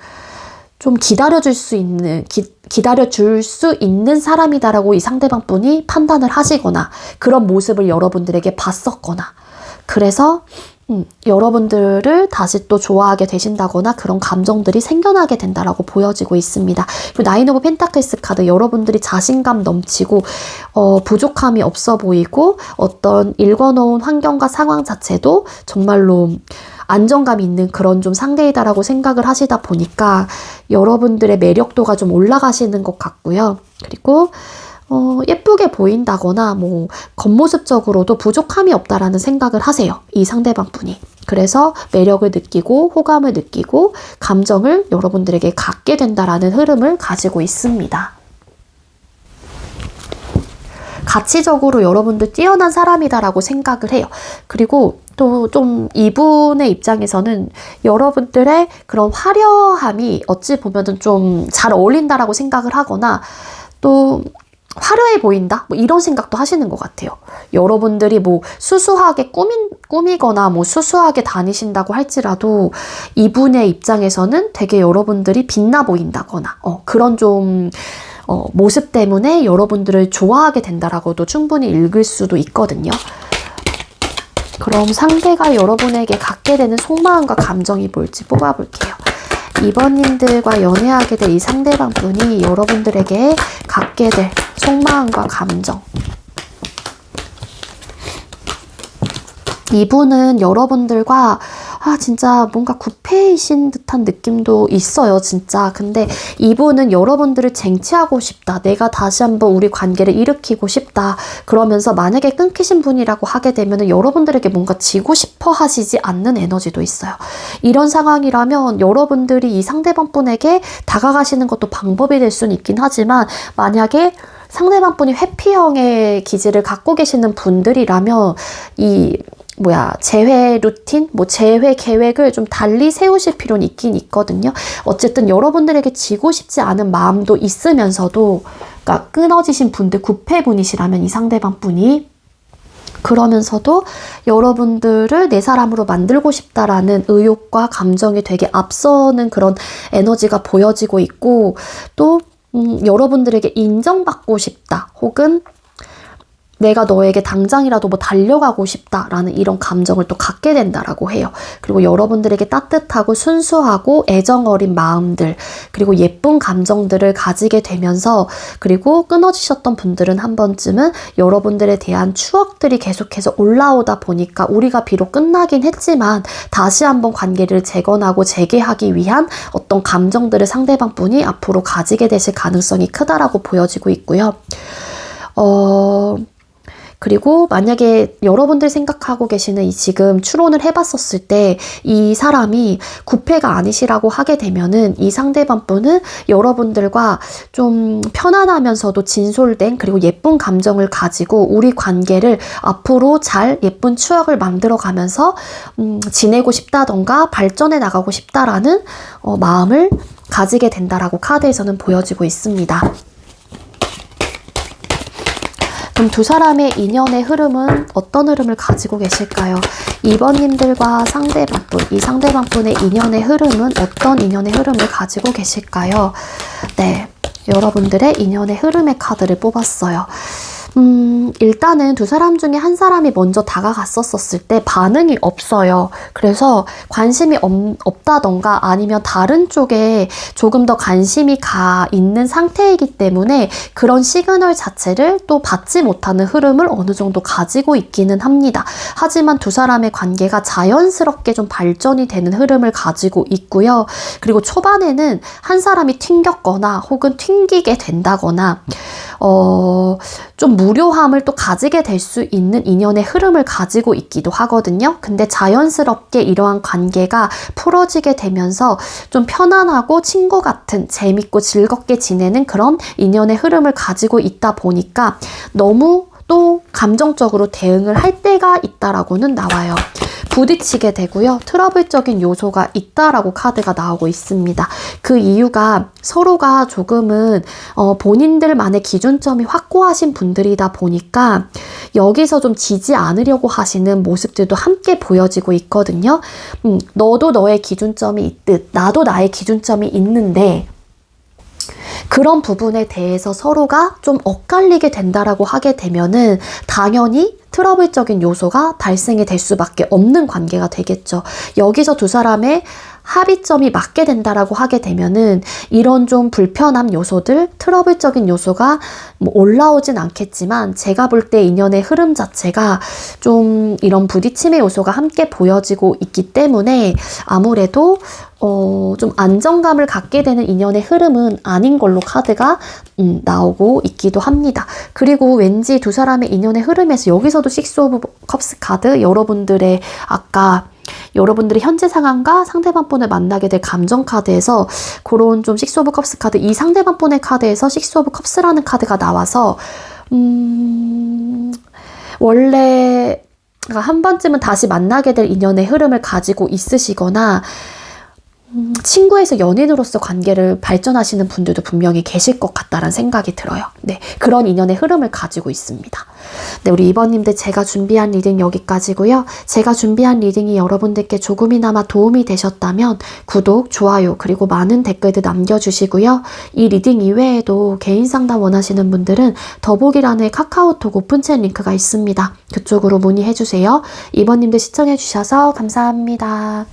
좀 기다려줄 수 있는 사람이다라고 이 상대방 분이 판단을 하시거나 그런 모습을 여러분들에게 봤었거나, 그래서 여러분들을 다시 또 좋아하게 되신다거나 그런 감정들이 생겨나게 된다라고 보여지고 있습니다. 그리고 나인 오브 펜타클스 카드, 여러분들이 자신감 넘치고 부족함이 없어 보이고 어떤 읽어놓은 환경과 상황 자체도 정말로 안정감 있는 그런 좀 상대이다라고 생각을 하시다 보니까 여러분들의 매력도가 좀 올라가시는 것 같고요. 그리고 예쁘게 보인다거나 뭐 겉모습적으로도 부족함이 없다라는 생각을 하세요, 이 상대방 분이. 그래서 매력을 느끼고 호감을 느끼고 감정을 여러분들에게 갖게 된다라는 흐름을 가지고 있습니다. 가치적으로 여러분들 뛰어난 사람이다라고 생각을 해요. 그리고 또 좀 이분의 입장에서는 여러분들의 그런 화려함이 어찌 보면은 좀 잘 어울린다라고 생각을 하거나 또 화려해 보인다? 뭐 이런 생각도 하시는 것 같아요. 여러분들이 뭐 수수하게 꾸미거나 뭐 수수하게 다니신다고 할지라도 이분의 입장에서는 되게 여러분들이 빛나 보인다거나 그런 좀 모습 때문에 여러분들을 좋아하게 된다라고도 충분히 읽을 수도 있거든요. 그럼 상대가 여러분에게 갖게 되는 속마음과 감정이 뭘지 뽑아볼게요. 2번님들과 연애하게 될 이 상대방 분이 여러분들에게 갖게 될 속마음과 감정. 이분은 여러분들과 진짜 뭔가 구패이신 듯한 느낌도 있어요, 진짜. 근데 이분은 여러분들을 쟁취하고 싶다. 내가 다시 한번 우리 관계를 일으키고 싶다. 그러면서 만약에 끊기신 분이라고 하게 되면 여러분들에게 뭔가 지고 싶어 하시지 않는 에너지도 있어요. 이런 상황이라면 여러분들이 이 상대방 분에게 다가가시는 것도 방법이 될 수는 있긴 하지만, 만약에 상대방 분이 회피형의 기질을 갖고 계시는 분들이라면 재회 루틴, 재회 계획을 좀 달리 세우실 필요는 있긴 있거든요. 어쨌든 여러분들에게 지고 싶지 않은 마음도 있으면서도, 그러니까 끊어지신 분들, 구패분이시라면 이 상대방 분이, 그러면서도 여러분들을 내 사람으로 만들고 싶다라는 의욕과 감정이 되게 앞서는 그런 에너지가 보여지고 있고, 또 여러분들에게 인정받고 싶다, 혹은 내가 너에게 당장이라도 달려가고 싶다라는 이런 감정을 또 갖게 된다라고 해요. 그리고 여러분들에게 따뜻하고 순수하고 애정 어린 마음들, 그리고 예쁜 감정들을 가지게 되면서, 그리고 끊어지셨던 분들은 한 번쯤은 여러분들에 대한 추억들이 계속해서 올라오다 보니까 우리가 비록 끝나긴 했지만 다시 한번 관계를 재건하고 재개하기 위한 어떤 감정들을 상대방 분이 앞으로 가지게 되실 가능성이 크다라고 보여지고 있고요. 그리고 만약에 여러분들 생각하고 계시는 지금 추론을 해봤었을 때 이 사람이 구패가 아니시라고 하게 되면은 이 상대방 분은 여러분들과 좀 편안하면서도 진솔된, 그리고 예쁜 감정을 가지고 우리 관계를 앞으로 잘 예쁜 추억을 만들어 가면서 지내고 싶다던가 발전해 나가고 싶다라는 마음을 가지게 된다라고 카드에서는 보여지고 있습니다. 그럼 두 사람의 인연의 흐름은 어떤 흐름을 가지고 계실까요? 2번님들과 상대방 분, 이 상대방 분의 인연의 흐름은 어떤 인연의 흐름을 가지고 계실까요? 네, 여러분들의 인연의 흐름의 카드를 뽑았어요. 일단은 두 사람 중에 한 사람이 먼저 다가갔었을 때 반응이 없어요. 그래서 관심이 없다던가 아니면 다른 쪽에 조금 더 관심이 가 있는 상태이기 때문에 그런 시그널 자체를 또 받지 못하는 흐름을 어느 정도 가지고 있기는 합니다. 하지만 두 사람의 관계가 자연스럽게 좀 발전이 되는 흐름을 가지고 있고요. 그리고 초반에는 한 사람이 튕겼거나 혹은 튕기게 된다거나 좀 무료함을 또 가지게 될 수 있는 인연의 흐름을 가지고 있기도 하거든요. 근데 자연스럽게 이러한 관계가 풀어지게 되면서 좀 편안하고 친구 같은, 재밌고 즐겁게 지내는 그런 인연의 흐름을 가지고 있다 보니까 너무 또 감정적으로 대응을 할 때가 있다라고는 나와요. 부딪히게 되고요. 트러블적인 요소가 있다라고 카드가 나오고 있습니다. 그 이유가 서로가 조금은 본인들만의 기준점이 확고하신 분들이다 보니까 여기서 좀 지지 않으려고 하시는 모습들도 함께 보여지고 있거든요. 너도 너의 기준점이 있듯 나도 나의 기준점이 있는데 그런 부분에 대해서 서로가 좀 엇갈리게 된다라고 하게 되면은 당연히 트러블적인 요소가 발생이 될 수밖에 없는 관계가 되겠죠. 여기서 두 사람의 합의점이 맞게 된다라고 하게 되면은 이런 좀 불편함 요소들, 트러블적인 요소가 올라오진 않겠지만 제가 볼 때 인연의 흐름 자체가 좀 이런 부딪힘의 요소가 함께 보여지고 있기 때문에 아무래도 좀 안정감을 갖게 되는 인연의 흐름은 아닌 걸로 카드가 나오고 있기도 합니다. 그리고 왠지 두 사람의 인연의 흐름에서 여기서도 식스 오브 컵스 카드, 여러분들의 아까 여러분들의 현재 상황과 상대방 분을 만나게 될 감정 카드에서 그런 좀 식스 오브 컵스 카드, 이 상대방 분의 카드에서 식스 오브 컵스라는 카드가 나와서 원래 한 번쯤은 다시 만나게 될 인연의 흐름을 가지고 있으시거나 친구에서 연인으로서 관계를 발전하시는 분들도 분명히 계실 것 같다라는 생각이 들어요. 네, 그런 인연의 흐름을 가지고 있습니다. 네, 우리 2번님들 제가 준비한 리딩 여기까지고요. 제가 준비한 리딩이 여러분들께 조금이나마 도움이 되셨다면 구독, 좋아요, 그리고 많은 댓글들 남겨주시고요. 이 리딩 이외에도 개인 상담 원하시는 분들은 더보기란에 카카오톡 오픈챗 링크가 있습니다. 그쪽으로 문의해주세요. 2번님들 시청해주셔서 감사합니다.